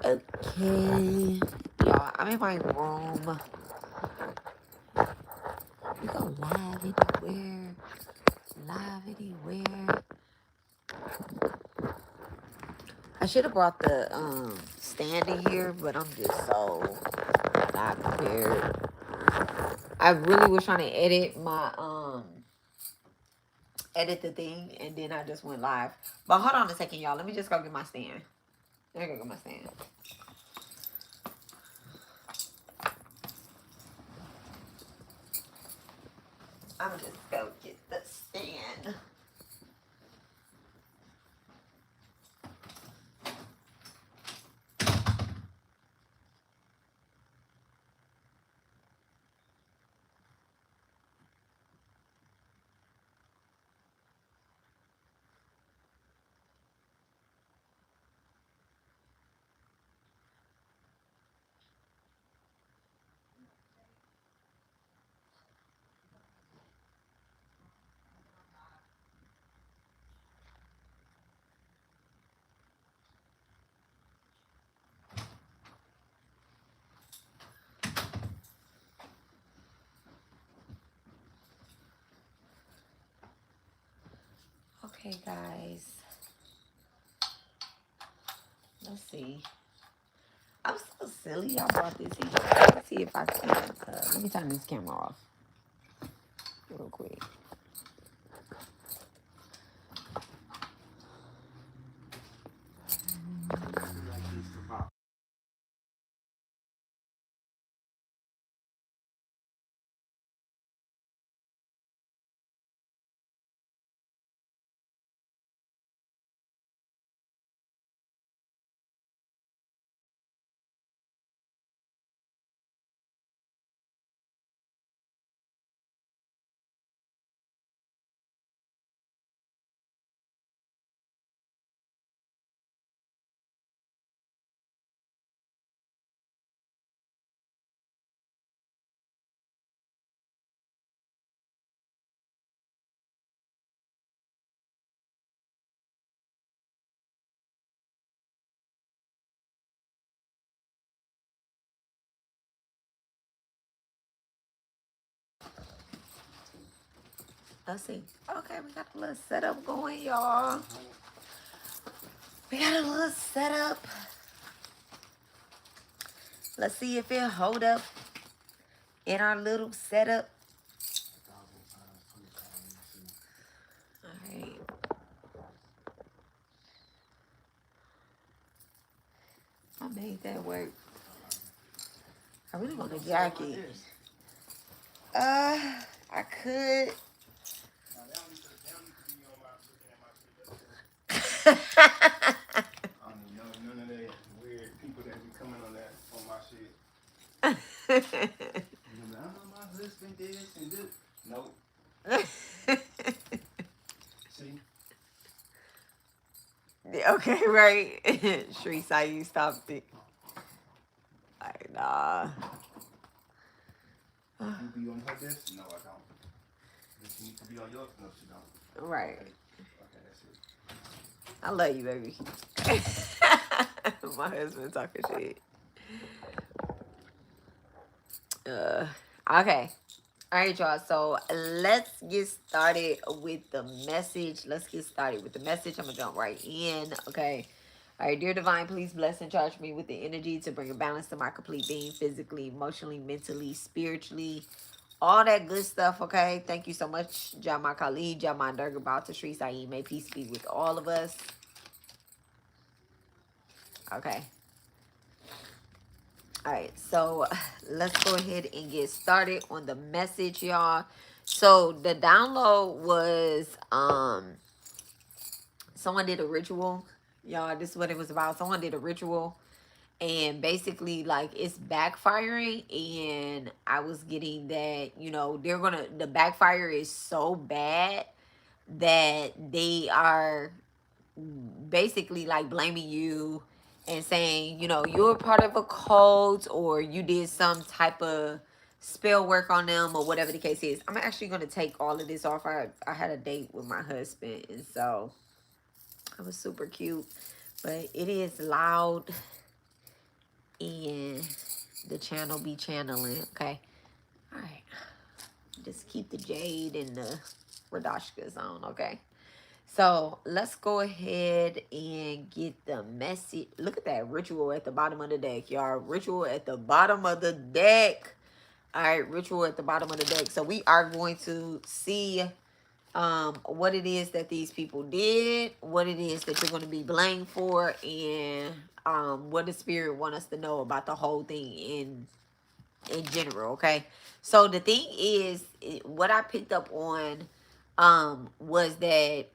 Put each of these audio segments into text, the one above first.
Okay. Y'all, I'm in my room. We go live anywhere. Live anywhere. I should have brought the stand in here, but I'm just so not prepared. I really was trying to edit the thing, and then I just went live. But hold on a second, y'all. Let me just go get my stand. Let me go get my stand. I'm just go get the stand. Okay, guys. Let's see. I'm so silly. I brought this here. Let's see if I can. Let me turn this camera off real quick. Let's see. Okay, we got a little setup going, y'all. We got a little setup. Let's see if it'll hold up in our little setup. All right. I made that work. I really want a jacket. I could. None of that weird people that be coming on my shit. My husband this and this. Nope. See? Okay, right. Shrees, how you stopped it. Like, nah. You be on her desk? No, I don't. Does she need to be on yours? No, she don't. Right. Okay, that's it. I love you, baby. My husband talking shit. Okay. All right, y'all. So let's get started with the message. I'm gonna jump right in. Okay. All right, dear divine, please bless and charge me with the energy to bring a balance to my complete being, physically, emotionally, mentally, spiritually, all that good stuff. Okay. Thank you so much, Jama Khalid, Jama Durga Bauta Sri Saeed. May peace be with all of us. Okay. All right, so let's go ahead and get started on the message, y'all. So the download was someone did a ritual. Y'all, this is what it was about. Someone did a ritual, and basically like it's backfiring, and I was getting that, the backfire is so bad that they are basically like blaming you and saying, you're part of a cult, or you did some type of spell work on them, or whatever the case is. I'm actually going to take all of this off. I had a date with my husband, and so it was super cute, but it is loud and the channel be channeling. Okay. All right. Just keep the jade and the Radashkas on. Okay. So let's go ahead and get the message. Look at that ritual at the bottom of the deck, y'all. Ritual at the bottom of the deck. All right, ritual at the bottom of the deck. So we are going to see what it is that these people did, what it is that you're going to be blamed for, and what the spirit want us to know about the whole thing in general. Okay, so the thing is, what I picked up on was that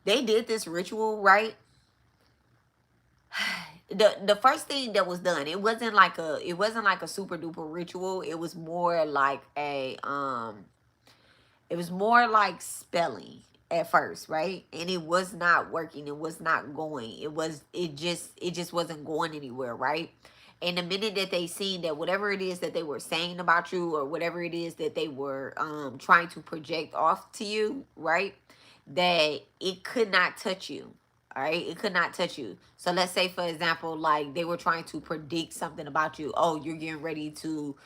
they did this ritual, right? The first thing that was done, it wasn't like a super duper ritual. It was more like spelling at first, right? And it was not working. It was not going. It just wasn't going anywhere, right? And the minute that they seen that whatever it is that they were saying about you, or whatever it is that they were trying to project off to you, right? That it could not touch you. All right, it could not touch you. So let's say, for example, like they were trying to predict something about you. Oh, you're getting ready to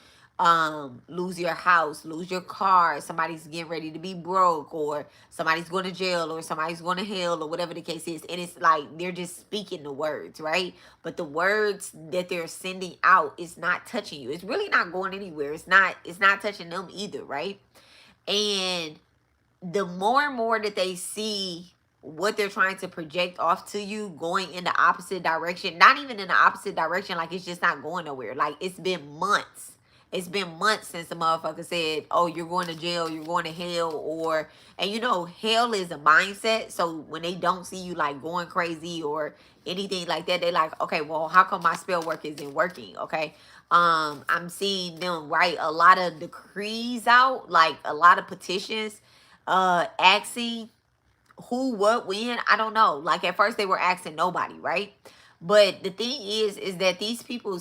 lose your house, lose your car, somebody's getting ready to be broke, or somebody's going to jail, or somebody's going to hell, or whatever the case is. And it's like they're just speaking the words, right? But the words that they're sending out is not touching you. It's really not going anywhere. It's not touching them either, right? And the more and more that they see what they're trying to project off to you going in the opposite direction, not even in the opposite direction, like it's just not going nowhere. Like it's been months. It's been months since the motherfucker said, oh, you're going to jail, you're going to hell, or, and you know, hell is a mindset. So when they don't see you like going crazy or anything like that, they like, okay, well, how come my spell work isn't working? Okay. I'm seeing them write a lot of decrees out, like a lot of petitions, asking who, what, when, I don't know. Like at first they were asking nobody, right? But the thing is that these people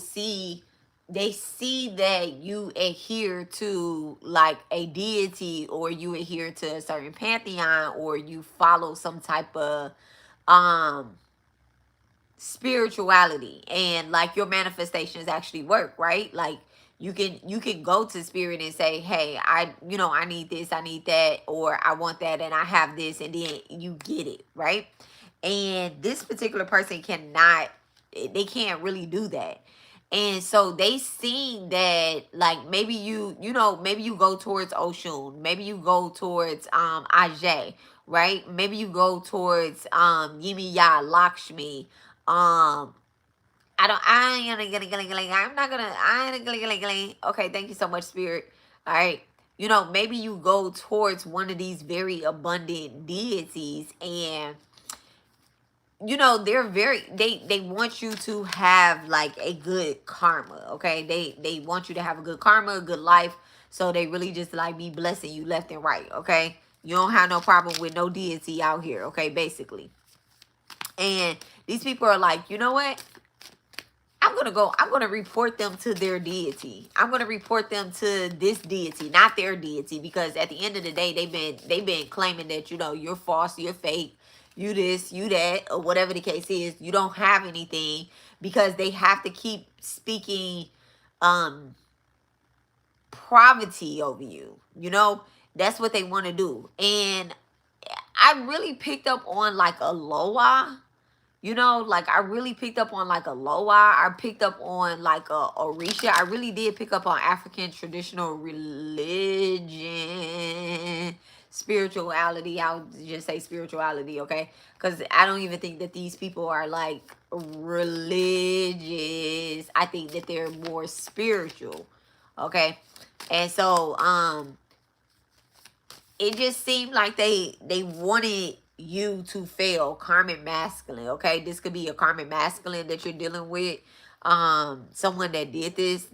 they see that you adhere to like a deity, or you adhere to a certain pantheon, or you follow some type of um spirituality, and like your manifestations actually work, right? Like you can go to spirit and say, hey, I need this, I need that, or I want that, and I have this, and then you get it, right? And this particular person cannot, they can't really do that. And so they seen that, like, maybe maybe you go towards Oshun, maybe you go towards Ajay, right? Maybe you go towards Yimiya, Lakshmi, um I ain't gonna I'm not gonna I ain't gonna okay, thank you so much, spirit. All right. Maybe you go towards one of these very abundant deities, and they're very, they want you to have like a good karma, okay? They want you to have a good karma, a good life. So they really just like be blessing you left and right, okay? You don't have no problem with no deity out here, okay, basically. And these people are like, you know what? I'm gonna report them to their deity. I'm gonna report them to this deity, not their deity, because at the end of the day, they've been claiming that you're false, you're fake, you this, you that, or whatever the case is. You don't have anything, because they have to keep speaking um poverty over you. That's what they want to do. And I really picked up on like a Loa. Like I really picked up on like a Loa. I picked up on like a Orisha. I really did pick up on African traditional religion, spirituality. I'll just say spirituality, okay? Because I don't even think that these people are like religious. I think that they're more spiritual, okay? And so, it just seemed like they wanted you to fail, karmic masculine, okay? This could be a karmic masculine that you're dealing with, someone that did this.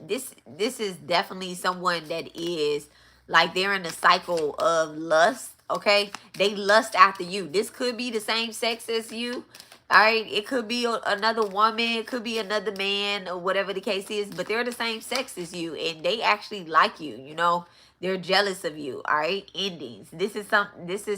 This is definitely someone that is like they're in a cycle of lust, okay? They lust after you. This could be the same sex as you. All right, it could be another woman, it could be another man, or whatever the case is, but they're the same sex as you, and they actually like you. They're jealous of you. All right, endings. This is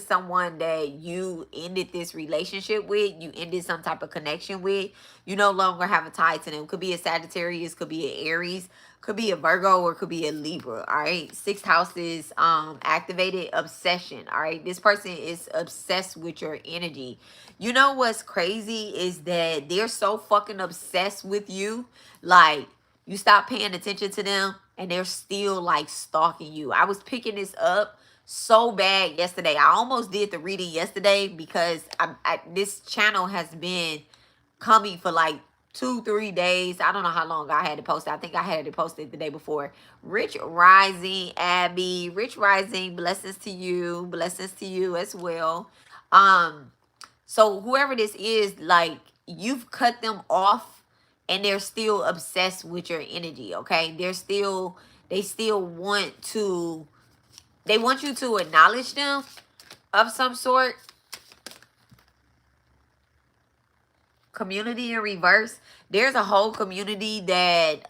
someone that you ended this relationship with. You ended some type of connection with. You no longer have a tie to them. Could be a Sagittarius, could be an Aries, could be a Virgo, or could be a Libra. All right, sixth house is activated obsession. All right, this person is obsessed with your energy. You know what's crazy is that they're so fucking obsessed with you, like you stop paying attention to them and they're still like stalking you. I was picking this up so bad yesterday. I almost did the reading yesterday because this channel has been coming for like 2 3 days. I don't know how long I had to post it. I think I had to post it the day before. Rich Rising, Abby. Rich Rising, blessings to you. Blessings to you as well. Um, so whoever this is, like you've cut them off and they're still obsessed with your energy, okay? They still want to they want you to acknowledge them of some sort. Community in reverse. There's a whole community that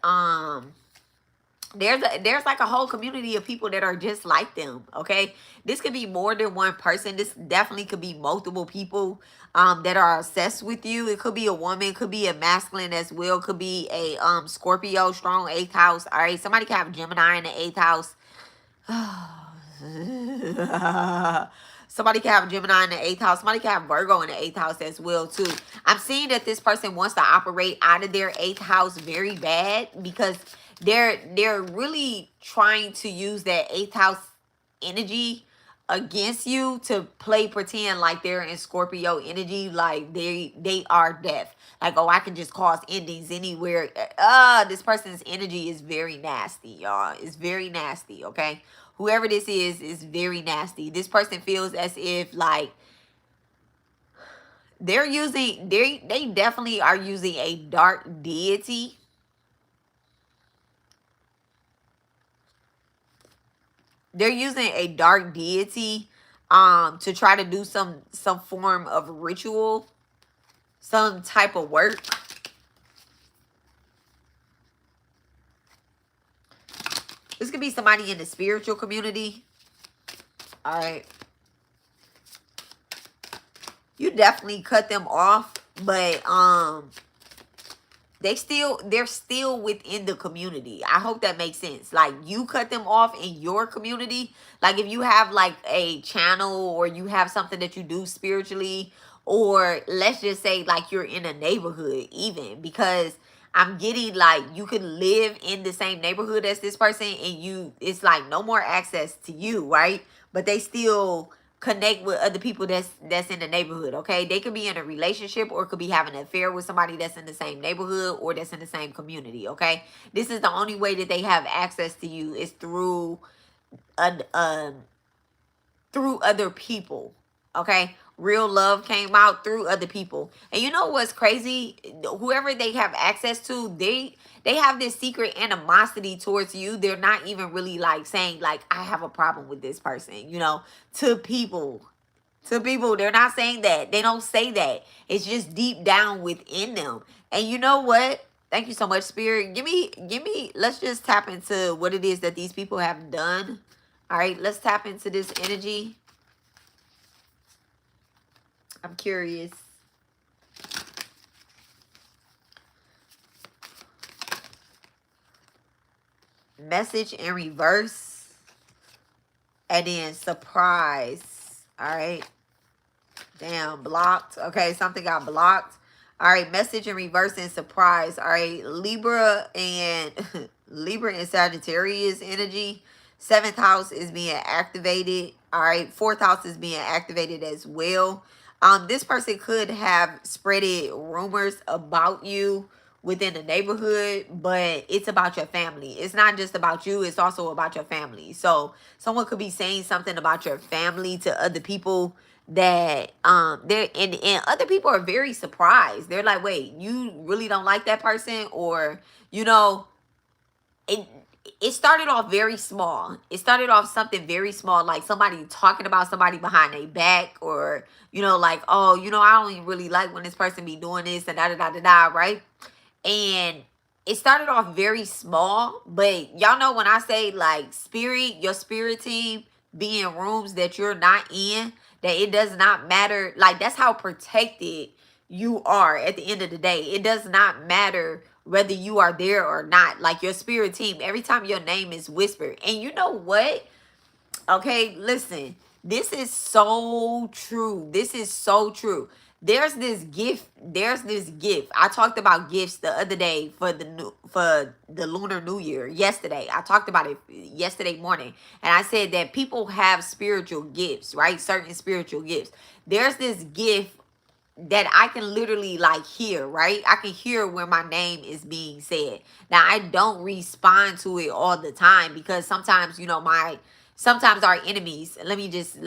there's like a whole community of people that are just like them, okay? This could be more than one person. This definitely could be multiple people that are obsessed with you. It could be a woman, could be a masculine as well, could be a Scorpio, strong eighth house. All right, somebody can have Gemini in the eighth house. Somebody can have Gemini in the eighth house. Somebody can have Virgo in the eighth house as well too. I'm seeing that this person wants to operate out of their eighth house very bad because they're really trying to use that eighth house energy against you to play pretend like they're in Scorpio energy, like they are death. Like, oh, I can just cause endings anywhere. This person's energy is very nasty, y'all. It's very nasty, okay? Whoever this is very nasty. This person feels as if like they definitely are using a dark deity. They're using a dark deity to try to do some form of ritual, some type of work. This could be somebody in the spiritual community. All right. You definitely cut them off, but they're still within the community. I hope that makes sense. Like you cut them off in your community. Like if you have like a channel or you have something that you do spiritually, or let's just say like you're in a neighborhood even, because I'm getting like you could live in the same neighborhood as this person and it's like no more access to you, right? But they still connect with other people that's in the neighborhood, okay? They could be in a relationship or could be having an affair with somebody that's in the same neighborhood or that's in the same community, okay? This is the only way that they have access to you is through through other people, okay? Real love came out through other people. And you know what's crazy? Whoever they have access to, they have this secret animosity towards you. They're not even really like saying like I have a problem with this person, to people. To people, they're not saying that. They don't say that. It's just deep down within them. And you know what? Thank you so much, Spirit. Give me, let's just tap into what it is that these people have done. All right, let's tap into this energy. I'm curious. Message in reverse. And then surprise. All right. Damn, blocked. Okay, something got blocked. All right, message in reverse and surprise. All right, Libra and Libra and Sagittarius energy. Seventh house is being activated. All right, fourth house is being activated as well. This person could have spreaded rumors about you within the neighborhood, but it's about your family. It's not just about you, it's also about your family. So someone could be saying something about your family to other people that they're and other people are very surprised. They're like, wait, you really don't like that person? Or it it started off very small. It started off something very small, like somebody talking about somebody behind their back, or like, oh, I don't even really like when this person be doing this and da da da da da, right? And it started off very small, but y'all know when I say like spirit, your spirit team be in rooms that you're not in, that it does not matter. Like that's how protected you are at the end of the day. It does not matter whether you are there or not. Like your spirit team, every time your name is whispered. And you know what? Okay, listen. This is so true. This is so true. There's this gift. There's this gift. I talked about gifts the other day for the Lunar New Year yesterday. I talked about it yesterday morning, and I said that people have spiritual gifts, right? Certain spiritual gifts. There's this gift that I can literally like hear, right? I can hear when my name is being said. Now I don't respond to it all the time because sometimes, sometimes our enemies, let me just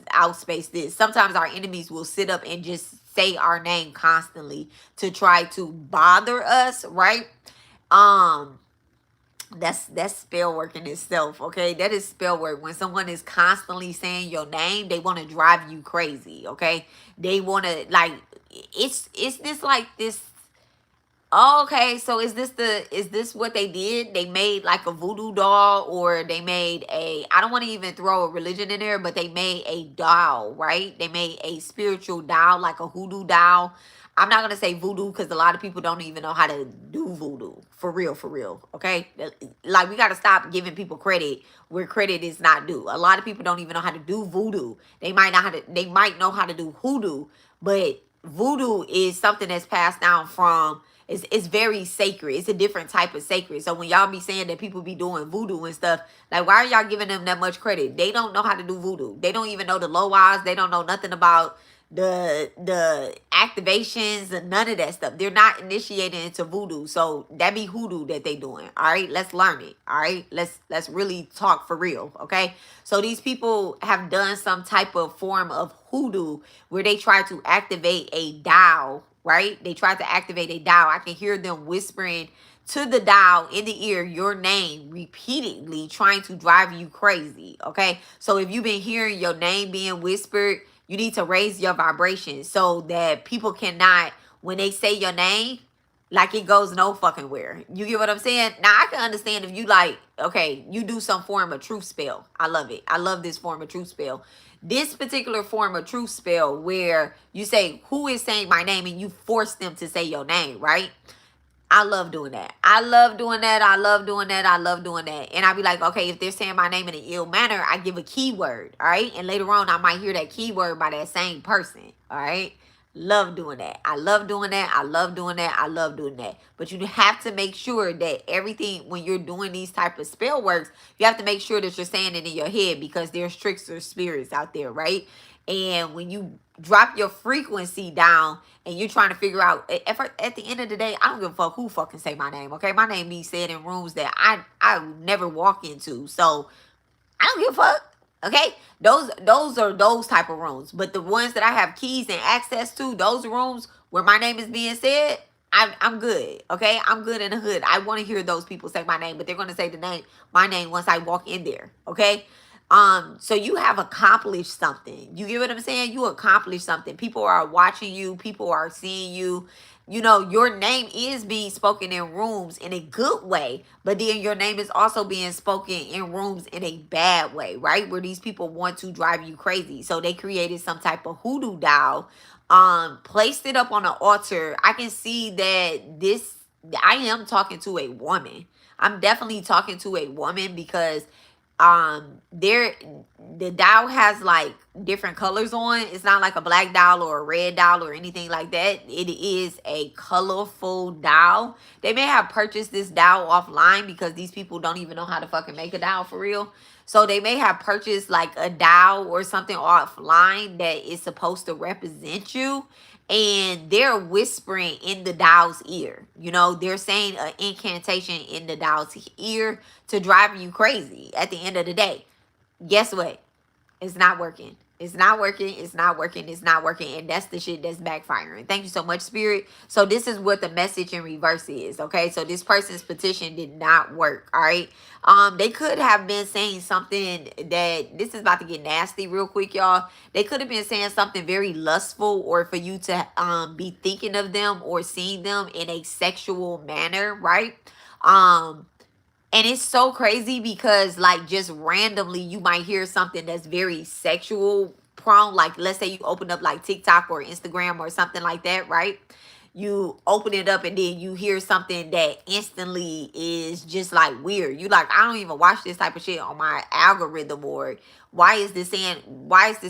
outspace this. Sometimes our enemies will sit up and just say our name constantly to try to bother us, right? Um that's spell work in itself, okay? That is spell work. When someone is constantly saying your name, they want to drive you crazy, okay? They want to like it's this like this. Okay, so is this what they did? They made like a voodoo doll, or they made a, I don't want to even throw a religion in there, but they made a doll, right? They made a spiritual doll, like a hoodoo doll. I'm not gonna say voodoo because a lot of people don't even know how to do voodoo. For real, okay? Like we gotta stop giving people credit where credit is not due. A lot of people don't even know how to do voodoo. They might know how to do hoodoo, but voodoo is something that's passed down from, it's very sacred. It's a different type of sacred. So when y'all be saying that people be doing voodoo and stuff, like why are y'all giving them that much credit? They don't know how to do voodoo. They don't even know the low odds. They don't know nothing about the activations and none of that stuff. They're not initiated into voodoo. So that be hoodoo that they doing. All right, let's learn it. All right, let's really talk for real. Okay, so these people have done some type of form of hoodoo where they try to activate a dial, right? They try to activate a dial. I can hear them whispering to the dial in the ear your name repeatedly, trying to drive you crazy. Okay, so if you've been hearing your name being whispered, you need to raise your vibration so that people cannot, when they say your name, like it goes no fucking where. You get what I'm saying? Now I can understand if you like, okay, you do some form of truth spell. I love it. I love this form of truth spell. This particular form of truth spell where you say, who is saying my name, and you force them to say your name, right? I love doing that. I love doing that. I love doing that. I love doing that. And I'll be like, okay, if they're saying my name in an ill manner, I give a keyword. All right. And later on, I might hear that keyword by that same person. All right. Love doing that. I love doing that. I love doing that. I love doing that. But you have to make sure that everything, when you're doing these type of spell works, you have to make sure that you're saying it in your head, because there's trickster spirits out there, right? And when you drop your frequency down and you're trying to figure out, at the end of the day, I don't give a fuck who fucking say my name, okay? My name be said in rooms that I never walk into. So I don't give a fuck. Okay, those are those type of rooms. But the ones that I have keys and access to, those rooms where my name is being said, I'm good. Okay, I'm good in the hood. I want to hear those people say my name, but they're gonna say my name once I walk in there. Okay. So you have accomplished something. You get what I'm saying? You accomplished something. People are watching you. People are seeing you. You know, your name is being spoken in rooms in a good way, but then your name is also being spoken in rooms in a bad way, right? Where these people want to drive you crazy. So they created some type of hoodoo doll, placed it up on an altar. I can see that I am talking to a woman. I'm definitely talking to a woman because there the dial has like different colors on. It's not like a black dial or a red dial or anything like that. It is a colorful dial. They may have purchased this dial offline because these people don't even know how to fucking make a dial for real. So they may have purchased like a dial or something offline that is supposed to represent you, and they're whispering in the dial's ear. You know, they're saying an incantation in the dial's ear to drive you crazy. At the end of the day, guess what? It's not working. It's not working. It's not working. It's not working. And that's the shit that's backfiring. Thank you so much, Spirit. So this is what the message in reverse is. Okay. So this person's petition did not work. All right. They could have been saying something that this is about to get nasty real quick, y'all. They could have been saying something very lustful, or for you to be thinking of them or seeing them in a sexual manner, right? Um and it's so crazy because, like, just randomly, you might hear something that's very sexual prone. Like, let's say you open up like TikTok or Instagram or something like that, right? You open it up and then you hear something that instantly is just like weird. You like, I don't even watch this type of shit on my algorithm, or why is this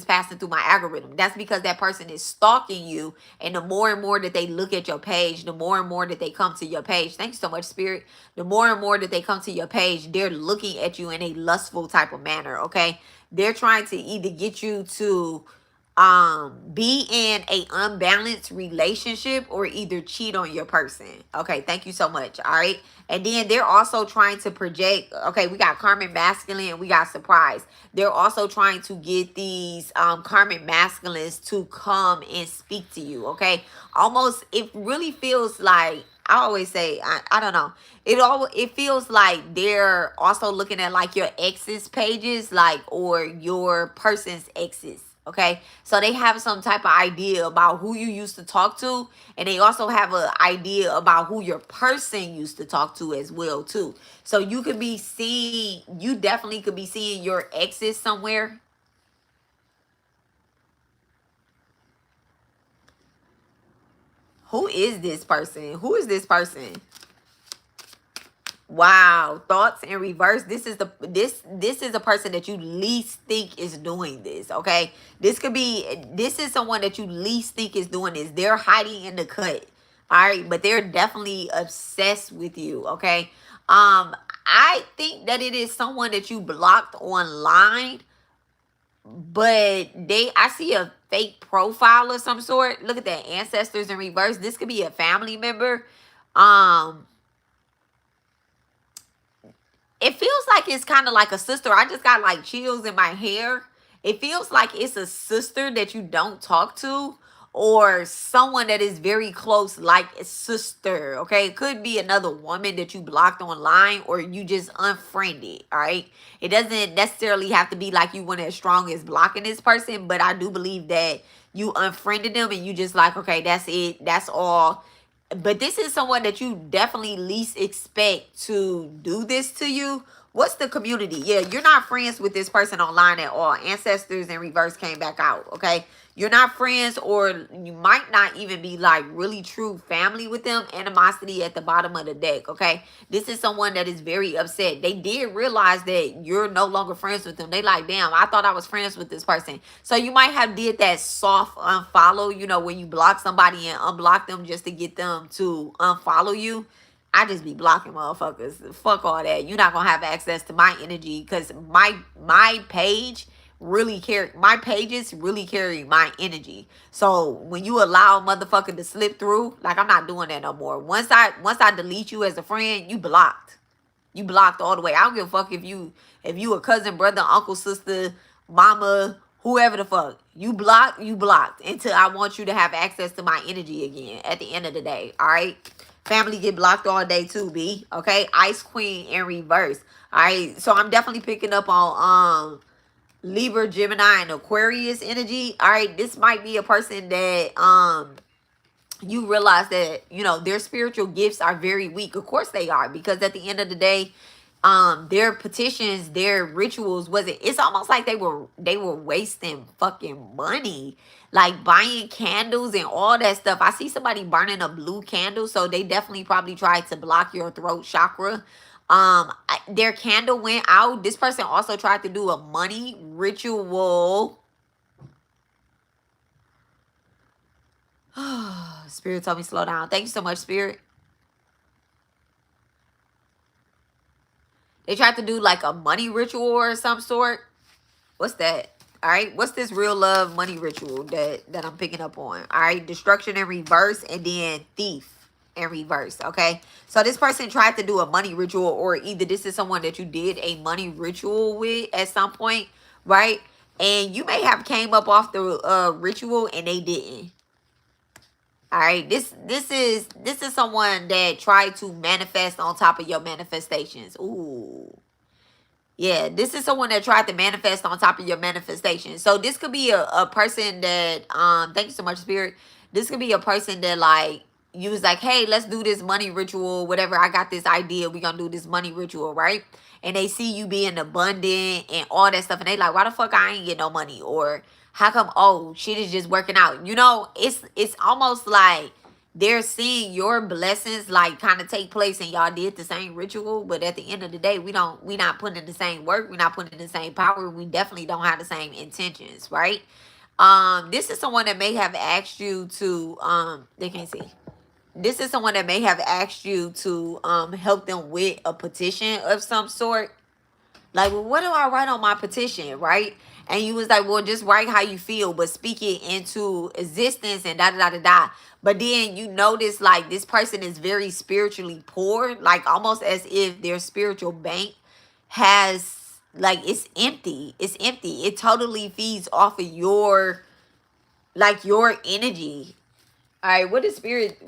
passing through my algorithm? That's because that person is stalking you, and the more and more that they look at your page, the more and more that they come to your page. Thank you so much, Spirit. The more and more that they come to your page, they're looking at you in a lustful type of manner. Okay, they're trying to either get you to be in a unbalanced relationship or either cheat on your person. Okay, thank you so much. All right. And then they're also trying to project, okay, we got karmic masculine and we got surprise. They're also trying to get these karmic masculines to come and speak to you. Okay. Almost, it really feels like, I always say, I don't know. It feels like they're also looking at like your exes pages, like, or your person's exes. Okay, so they have some type of idea about who you used to talk to, and they also have an idea about who your person used to talk to as well too. So you could be seeing, you definitely could be seeing your exes somewhere. Who is this person? Who is this person? Wow, thoughts in reverse. This is a person that you least think is doing this, okay? This is someone that you least think is doing this. They're hiding in the cut. All right, but they're definitely obsessed with you, okay? I think that it is someone that you blocked online, but I see a fake profile of some sort. Look at that, ancestors in reverse. This could be a family member. Um it feels like it's kind of like a sister. I just got like chills in my hair. It feels like it's a sister that you don't talk to, or someone that is very close, like a sister. Okay, it could be another woman that you blocked online or you just unfriended. All right, it doesn't necessarily have to be like you went as strong as blocking this person, but I do believe that you unfriended them and you just like, okay, that's it, that's all. But this is someone that you definitely least expect to do this to you. What's the community? Yeah, you're not friends with this person online at all. Ancestors in reverse came back out, okay? You're not friends, or you might not even be like really true family with them. Animosity at the bottom of the deck, okay? This is someone that is very upset. They did realize that you're no longer friends with them. They like, damn, I thought I was friends with this person. So you might have did that soft unfollow, when you block somebody and unblock them just to get them to unfollow you. I just be blocking motherfuckers. Fuck all that. You're not gonna have access to my energy, because my page really carry, my pages really carry my energy. So when you allow a motherfucker to slip through, like, I'm not doing that no more. Once I delete you as a friend, you blocked. You blocked all the way. I don't give a fuck if you a cousin, brother, uncle, sister, mama, whoever the fuck. You blocked until I want you to have access to my energy again at the end of the day. All right. Family get blocked all day too, B. Okay. Ice Queen in reverse. All right. So I'm definitely picking up on Libra, Gemini, and Aquarius energy. All right. This might be a person that you realize that their spiritual gifts are very weak. Of course they are, because at the end of the day, their petitions, their rituals, wasn't, it's almost like they were wasting fucking money, like buying candles and all that stuff. I see somebody burning a blue candle, so they definitely probably tried to block your throat chakra. Their candle went out. This person also tried to do a money ritual. Spirit told me slow down. Thank you so much, Spirit. They tried to do like a money ritual or some sort. What's that? All right. What's this real love money ritual that I'm picking up on? All right. Destruction in reverse, and then thief in reverse. Okay. So this person tried to do a money ritual, or either this is someone that you did a money ritual with at some point, right? And you may have came up off the ritual and they didn't. All right, this is someone that tried to manifest on top of your manifestations. Ooh. Yeah, this is someone that tried to manifest on top of your manifestation. So this could be a person that thank you so much, Spirit. This could be a person that like you was like, hey, let's do this money ritual, whatever. I got this idea, we gonna do this money ritual, right? And they see you being abundant and all that stuff, and they like, why the fuck I ain't get no money? Or how come shit is just working out? It's almost like they're seeing your blessings like kind of take place and y'all did the same ritual, but at the end of the day we not putting in the same work, we're not putting in the same power, we definitely don't have the same intentions, right? This is someone that may have asked you to they can't see, this is someone that may have asked you to help them with a petition of some sort. Like, well, what do I write on my petition, right? And you was like, well, just write how you feel, but speak it into existence and da da da da da. But then you notice like this person is very spiritually poor, like almost as if their spiritual bank has like it's empty. It's empty. It totally feeds off of your energy. All right, what did spirit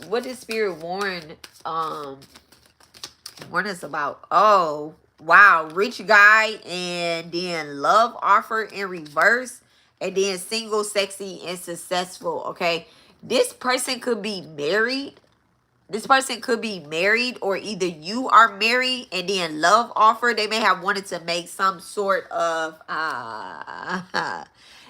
um warn us about? Oh, wow. Rich guy and then love offer in reverse and then single, sexy, and successful. Okay. This person could be married. This person could be married, or either you are married and then love offer. They may have wanted to make some sort of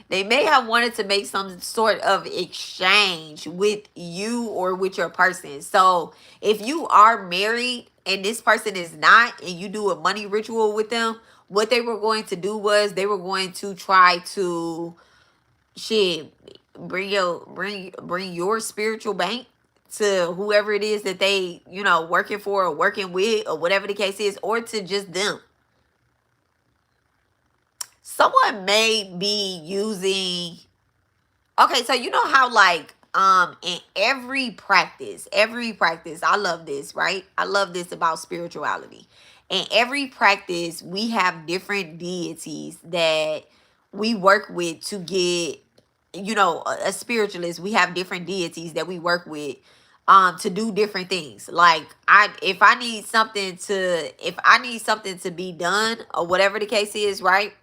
they may have wanted to make some sort of exchange with you or with your person. So if you are married and this person is not, and you do a money ritual with them, what they were going to do was they were going to try to shit bring your spiritual bank to whoever it is that they working for or working with or whatever the case is, or to just them. Someone may be using, okay, so you know how like in every practice, I love this, right? I love this about spirituality. In every practice, we have different deities that we work with to get, a spiritualist. We have different deities that we work with to do different things. Like if I need something to be done or whatever the case is, right?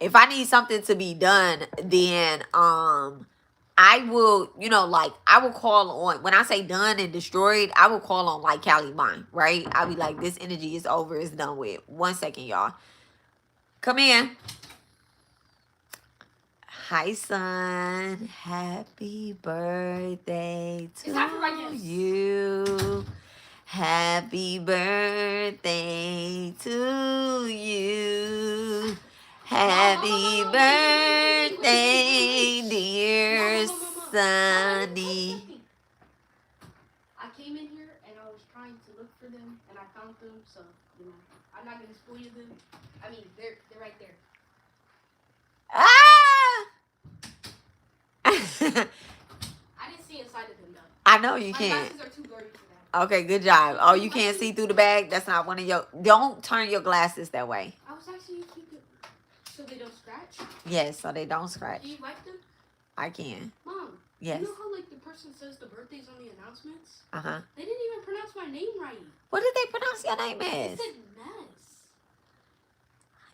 If I need something to be done, then I will, like I will call on, when I say done and destroyed, I will call on like Cali Mine, right? I'll be like, this energy is over, it's done with. 1 second, y'all. Come in. Hi, son. Happy birthday to you. Happy birthday to you. Happy birthday, dear Sonny. I came in here and I was trying to look for them and I found them, so I'm not gonna spoil them. I mean, they're right there. Ah! I didn't see inside of them though. I know you My can't. glasses are too blurry for that. Okay, good job. Oh, you can't see through the bag? That's not one of your... Don't turn your glasses that way. I was actually keeping so they don't scratch. Yes, so they don't scratch. Can you wipe them? I can. Mom. Yes. You know how like the person says the birthdays on the announcements? Uh-huh. They didn't even pronounce my name right. What did they pronounce your name They as? said Ness.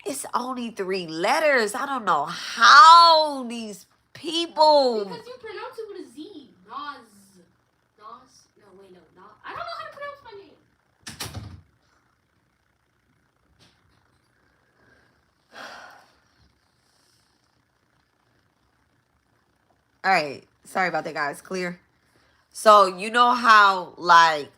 It's only 3 letters. I don't know how these people... Because you pronounce it with a Z. Nas. No, wait, no. Nas. I don't know how to pronounce my name. All right. Sorry about that, guys. Clear? So you know how like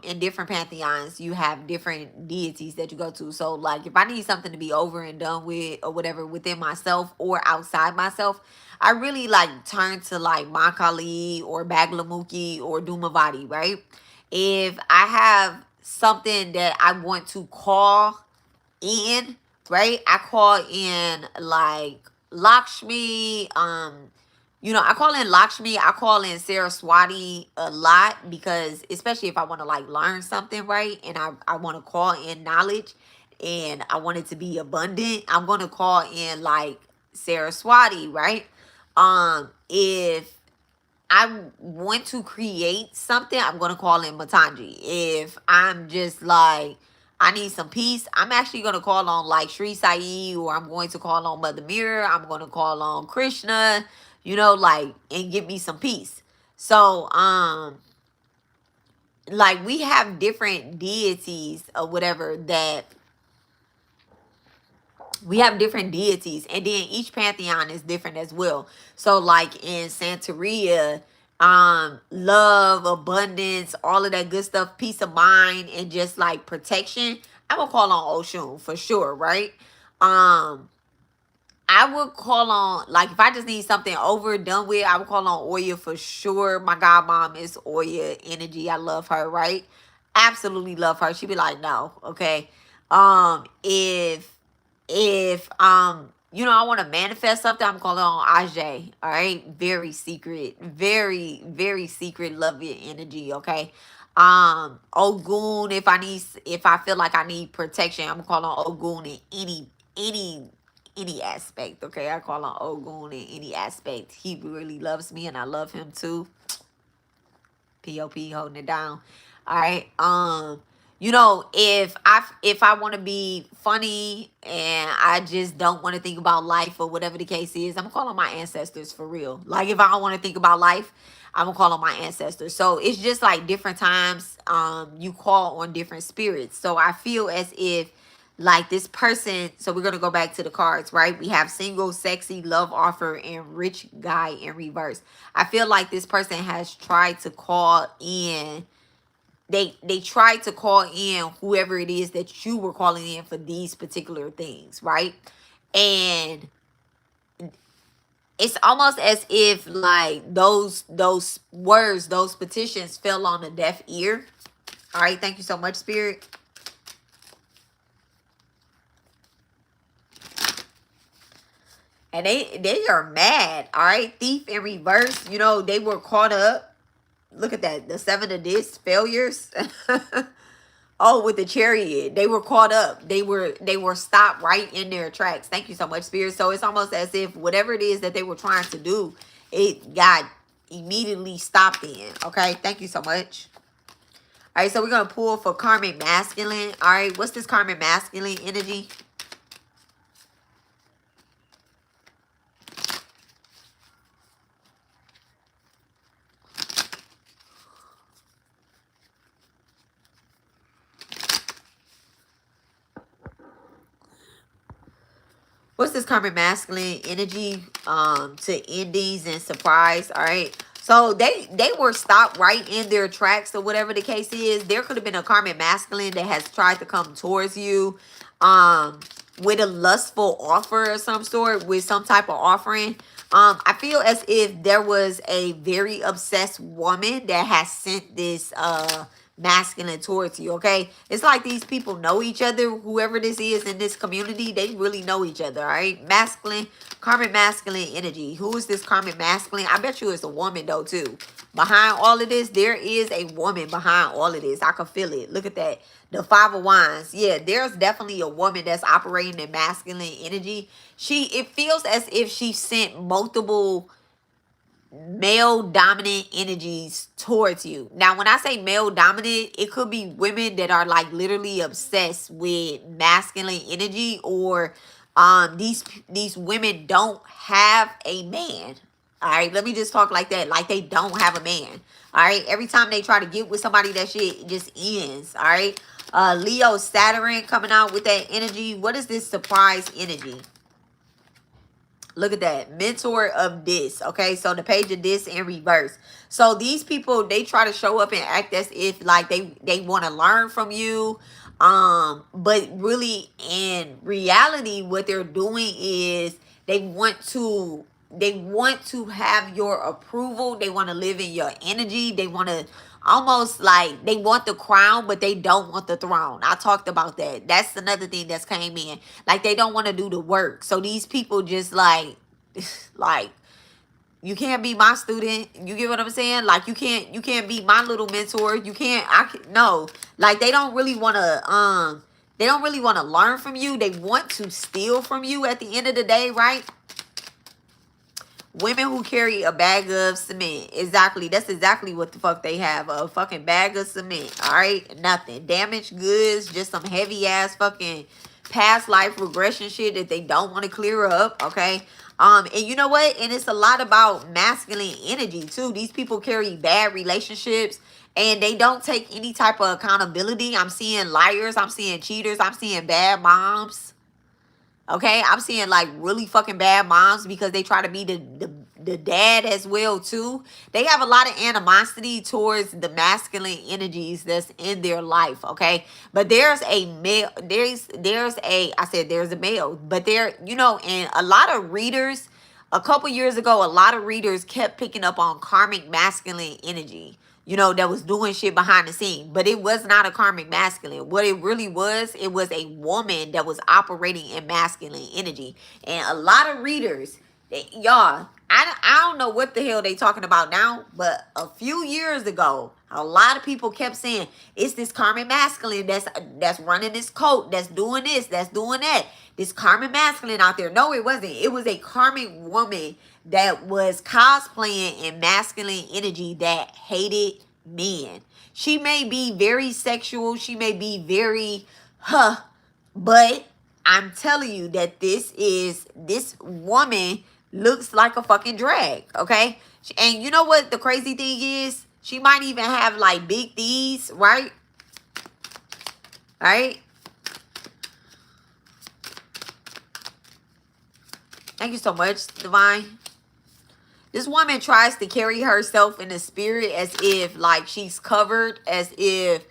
in different pantheons you have different deities that you go to. So like if I need something to be over and done with or whatever within myself or outside myself, I really like turn to like Makali or Baglamuki or Dumavati, right? If I have something that I want to call in, right? I call in like Lakshmi, I call in Lakshmi, I call in Saraswati a lot because especially if I want to like learn something, right? And I want to call in knowledge. and I want it to be abundant, I'm gonna call in like Saraswati, right? If I want to create something, I'm gonna call in Matanji. If I'm just like I need some peace, I'm actually gonna call on like Sri Sai, or I'm going to call on Mother Mirror. I'm gonna call on Krishna, like, and give me some peace. So like we have different deities or whatever that we have different deities, and then each pantheon is different as well. So like in Santeria, love, abundance, all of that good stuff, peace of mind, and just like protection, I'm gonna call on Oshun for sure, right? I would call on, like, if I just need something over done with, I would call on Oya for sure. My godmom is Oya energy. I love her, right? Absolutely love her. She'd be like, no, okay. If I want to manifest something, I'm calling on Ajay. All right. Very secret, very, very secret, love your energy, okay? Ogun, if I feel like I need protection, I'm calling on Ogun in any aspect. Okay, I call on Ogun in any aspect. He really loves me, and I love him too. Pop holding it down. All right. If I want to be funny and I just don't want to think about life or whatever the case is, I'm calling my ancestors for real. Like if I don't want to think about life, I'm gonna call on my ancestors. So it's just like different times you call on different spirits. So I feel as if like this person, so we're gonna go back to the cards, right? We have single, sexy, love offer, and rich guy in reverse. I feel like this person has tried to call in, they tried to call in whoever it is that you were calling in for these particular things, right? And it's almost as if like those words, those petitions fell on a deaf ear. All right, thank you so much, Spirit. And they are mad. All right, thief in reverse. They were caught up. Look at that, the seven of this failures. Oh, with the chariot, they were caught up. They were stopped right in their tracks. Thank you so much, Spirit. So it's almost as if whatever it is that they were trying to do, it got immediately stopped in. Okay, thank you so much. All right, so we're gonna pull for karmic masculine. All right, what's this karmic masculine energy? What's this karmic masculine energy to endings and surprise? All right, so they were stopped right in their tracks or whatever the case is. There could have been a karmic masculine that has tried to come towards you with a lustful offer of some sort, with some type of offering. I feel as if there was a very obsessed woman that has sent this masculine towards you. Okay, it's like these people know each other. Whoever this is in this community, they really know each other. All right, masculine, karmic masculine energy. Who is this karmic masculine? I bet you it's a woman though too. Behind all of this, there is a woman behind all of this. I can feel it. Look at that, the Five of Wands. Yeah, there's definitely a woman that's operating in masculine energy. It feels as if she sent multiple male dominant energies towards you. Now, when I say male dominant, it could be women that are like literally obsessed with masculine energy, or these women don't have a man. All right, let me just talk like that. Like they don't have a man. All right, every time they try to get with somebody, that shit just ends. All right, Leo Saturn coming out with that energy. What is this surprise energy? Look at that. Mentor of this. Okay. So the page of this in reverse. So these people, they try to show up and act as if like they want to learn from you. But really in reality, what they're doing is they want to have your approval. They want to live in your energy. They want to almost like they want the crown, but they don't want the throne. I talked about that. That's another thing that's came in. Like they don't want to do the work. So these people just like you can't be my student. You get what I'm saying? Like you can't be my little mentor. You can't. No. Like they don't really want to They don't really want to learn from you. They want to steal from you at the end of the day, right? Women who carry a bag of cement. Exactly. That's exactly what the fuck they have. A fucking bag of cement. All right? Nothing. Damaged goods. Just some heavy ass fucking past life regression shit that they don't want to clear up. Okay? And you know what? And it's a lot about masculine energy too. These people carry bad relationships and they don't take any type of accountability. I'm seeing liars. I'm seeing cheaters. I'm seeing bad moms. Okay, I'm seeing like really fucking bad moms because they try to be the dad as well too. They have a lot of animosity towards the masculine energies that's in their life. Okay, but there's a male. There's a I said there's a male, but there and a lot of readers. A couple years ago, a lot of readers kept picking up on karmic masculine energy, that was doing shit behind the scene. But it was not a karmic masculine. What it really was, it was a woman that was operating in masculine energy. And a lot of readers, y'all, I don't know what the hell they talking about now, but a few years ago, a lot of people kept saying it's this karmic masculine that's running this cult, that's doing this, that's doing that. This karmic masculine out there. No, it wasn't. It was a karmic woman that was cosplaying in masculine energy that hated men. She may be very sexual. She may be very, but I'm telling you that this woman looks like a fucking drag, okay? And you know what the crazy thing is? She might even have like big D's, right? Right? Thank you so much, Divine. This woman tries to carry herself in the spirit as if like she's covered, as if,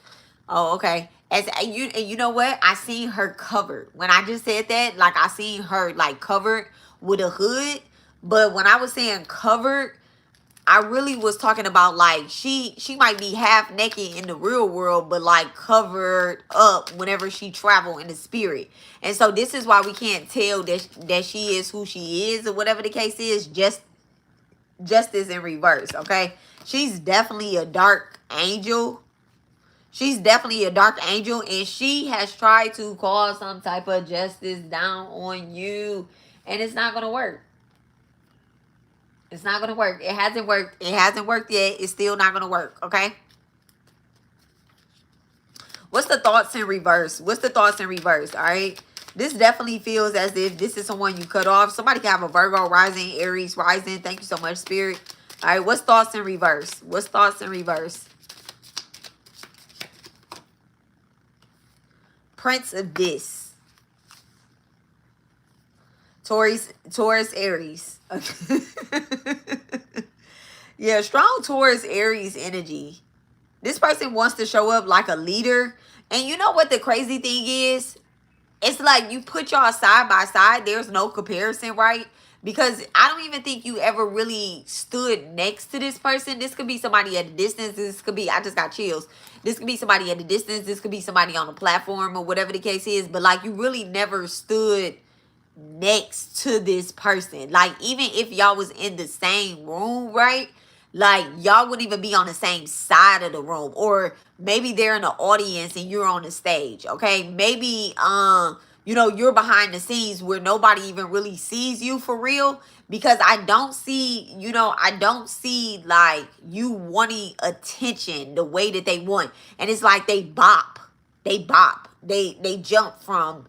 oh, okay. And you know what? I seen her covered. When I just said that, like I seen her like covered with a hood. But when I was saying covered, I really was talking about like she might be half naked in the real world, but like covered up whenever she travel in the spirit. And so this is why we can't tell that she is who she is or whatever the case is. Justice in reverse, okay? She's definitely a dark angel. She's definitely a dark angel, and she has tried to call some type of justice down on you, and it's not gonna work. It's not gonna work. It hasn't worked. It hasn't worked yet. It's still not gonna work, okay? What's the thoughts in reverse? What's the thoughts in reverse, all right? This definitely feels as if this is someone you cut off. Somebody can have a Virgo rising, Aries rising. Thank you so much, Spirit. All right, what's thoughts in reverse? What's thoughts in reverse? Prince of this. Taurus, Aries. Yeah, strong Taurus, Aries energy. This person wants to show up like a leader. And you know what the crazy thing is? It's like you put y'all side by side. There's no comparison, right? Because I don't even think you ever really stood next to this person. This could be somebody at a distance. This could be, I just got chills. This could be somebody at a distance. This could be somebody on a platform or whatever the case is. But like you really never stood next to this person. Like even if y'all was in the same room, right? Like y'all wouldn't even be on the same side of the room, or maybe they're in the audience and you're on the stage. Okay, maybe you're behind the scenes where nobody even really sees you for real, because I don't see like you wanting attention the way that they want. And it's like they bop, they jump from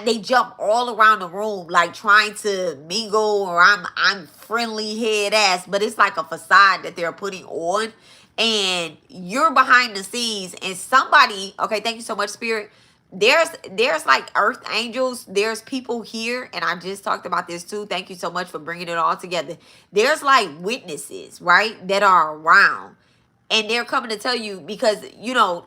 they jump all around the room like trying to mingle, or I'm friendly head ass, but it's like a facade that they're putting on, and you're behind the scenes. And somebody, okay, thank you so much, Spirit. There's like earth angels. There's people here, and I just talked about this too. Thank you so much for bringing it all together. There's like witnesses, right, that are around. And they're coming to tell you because,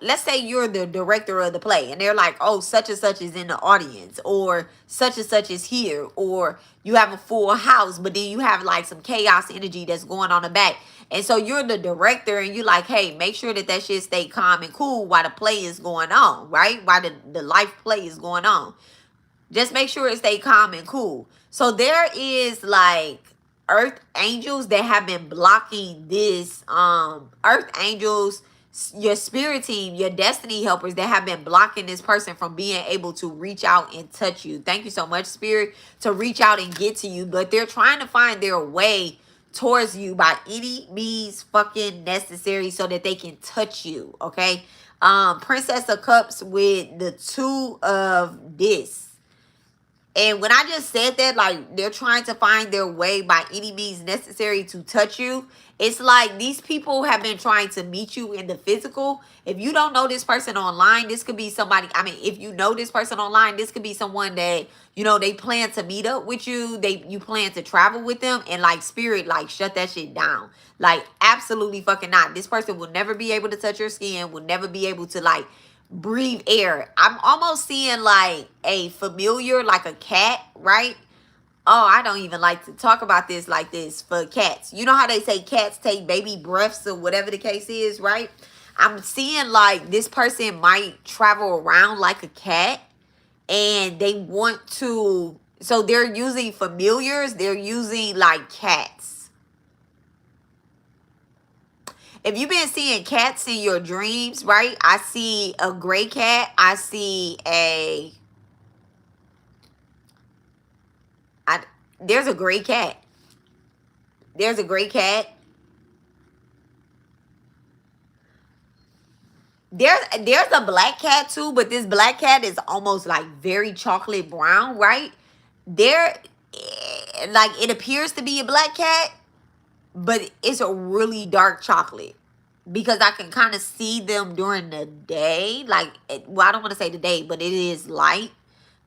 let's say you're the director of the play and they're like, oh, such and such is in the audience, or such and such is here, or you have a full house, but then you have like some chaos energy that's going on the back. And so you're the director and you're like, hey, make sure that shit stay calm and cool while the play is going on, right? While the life play is going on. Just make sure it stay calm and cool. So there is like earth angels that have been blocking this. Earth angels your spirit team, your destiny helpers that have been blocking this person from being able to reach out and touch you. Thank you so much, spirit, to reach out and get to you. But they're trying to find their way towards you by any means fucking necessary so that they can touch you. Okay. Princess of Cups with the two of this. And when I just said that, like they're trying to find their way by any means necessary to touch you, it's like these people have been trying to meet you in the physical. If you don't know this person online, this could be somebody. I mean, if you know this person online, this could be someone that, you know, they plan to meet up with you. You plan to travel with them, and like spirit, like shut that shit down. Like absolutely fucking not. This person will never be able to touch your skin, will never be able to like breathe air. I'm almost seeing like a familiar, like a cat, right? Oh, I don't even like to talk about this like this for cats. You know how they say cats take baby breaths or whatever the case is, right? I'm seeing like this person might travel around like a cat and they want to, so they're using familiars, they're using like cats. If you've been seeing cats in your dreams, right? I see a gray cat. I see I, there's a gray cat. There's a gray cat. There's a black cat too, but this black cat is almost like very chocolate brown, right? There, like it appears to be a black cat, but it's a really dark chocolate because I can kind of see them during the day. Like, well, I don't want to say the day, but it is light,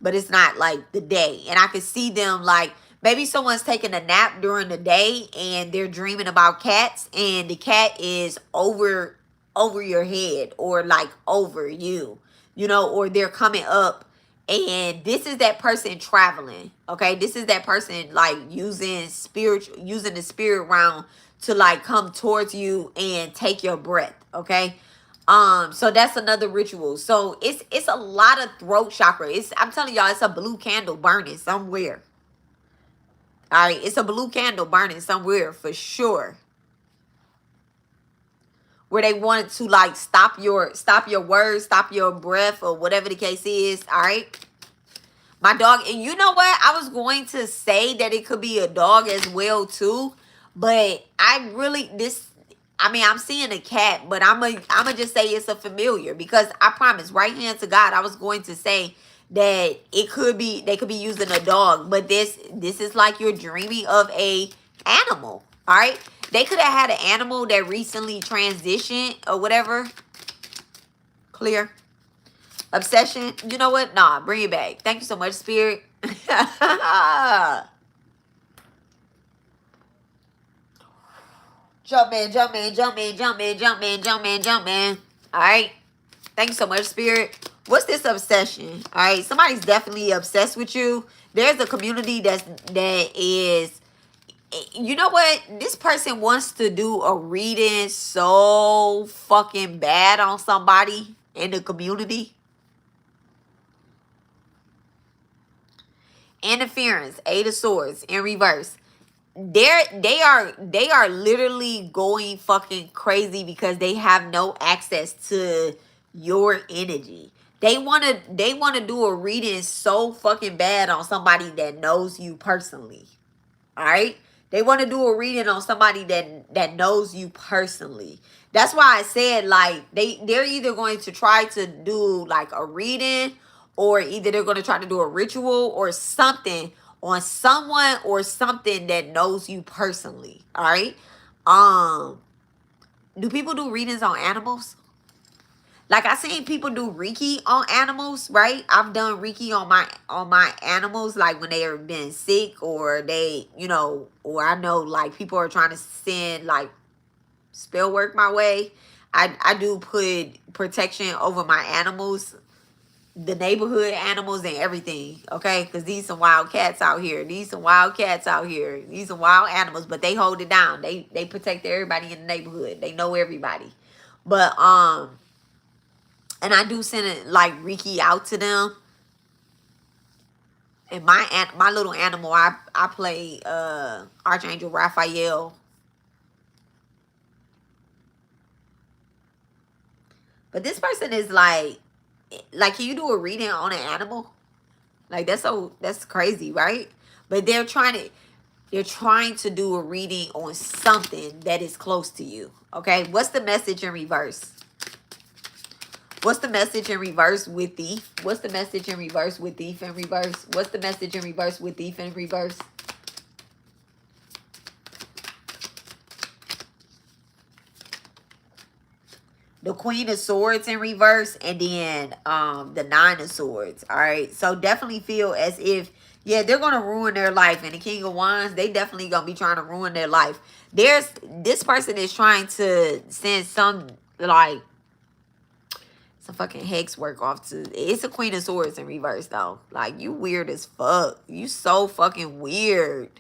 but it's not like the day. And I can see them like maybe someone's taking a nap during the day and they're dreaming about cats, and the cat is over your head or like over you, you know, or they're coming up, and this is that person traveling. Okay, this is that person like using the spirit realm to like come towards you and take your breath. Okay, so that's another ritual. So it's a lot of throat chakra. I'm telling y'all, it's a blue candle burning somewhere. All right, it's a blue candle burning somewhere for sure, where they wanted to like stop your words, stop your breath, or whatever the case is. All right, my dog. And you know what, I was going to say that it could be a dog as well too, but I really this I mean, I'm seeing a cat, but I'm just say it's a familiar, because I promise, right hand to God, I was going to say that they could be using a dog, but this is like you're dreaming of a animal. All right, they could have had an animal that recently transitioned or whatever. Clear. Obsession. You know what? Nah, bring it back. Thank you so much, spirit. Jump in, jump in, jump in, jump in, jump in, jump in, jump in. All right. Thank you so much, spirit. What's this obsession? All right. Somebody's definitely obsessed with you. There's a community that is, you know what? This person wants to do a reading so fucking bad on somebody in the community. Interference, Eight of Swords in reverse. They are literally going fucking crazy because they have no access to your energy. They wanna do a reading so fucking bad on somebody that knows you personally. All right? They want to do a reading on somebody that knows you personally. That's why I said like they're either going to try to do like a reading, or either they're going to try to do a ritual or something on someone or something that knows you personally. All right? Um do people do readings on animals? Like I seen people do Reiki on animals, right? I've done Reiki on my animals, like when they are being sick, or they, you know, or I know like people are trying to send like spell work my way. I do put protection over my animals, the neighborhood animals and everything, okay? Because these some wild cats out here. These some wild cats out here. These some wild animals, but they hold it down. They protect everybody in the neighborhood. They know everybody. But and I do send it like Reiki out to them. And my little animal, I play Archangel Raphael. But this person is like, can you do a reading on an animal? Like that's crazy, right? But they're trying to do a reading on something that is close to you. Okay, what's the message in reverse? What's the message in reverse with thief? What's the message in reverse with thief in reverse? What's the message in reverse with thief in reverse? The Queen of Swords in reverse, and then the Nine of Swords. All right, so definitely feel as if, yeah, they're gonna ruin their life. And the King of Wands, they definitely gonna be trying to ruin their life. This person is trying to send some fucking hex work off to. It's a Queen of Swords in reverse though. Like, you weird as fuck. You so fucking weird.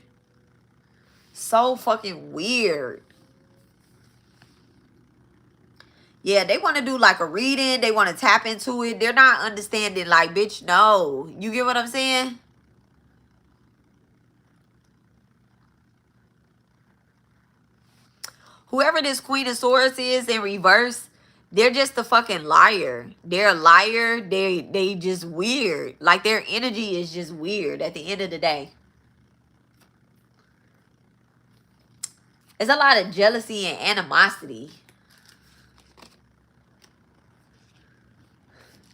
So fucking weird. Yeah, they want to do like a reading. They want to tap into it. They're not understanding, like, bitch, no. You get what I'm saying? Whoever this Queen of Swords is in reverse, they're just a fucking liar. They're a liar. They just weird. Like, their energy is just weird at the end of the day. There's a lot of jealousy and animosity.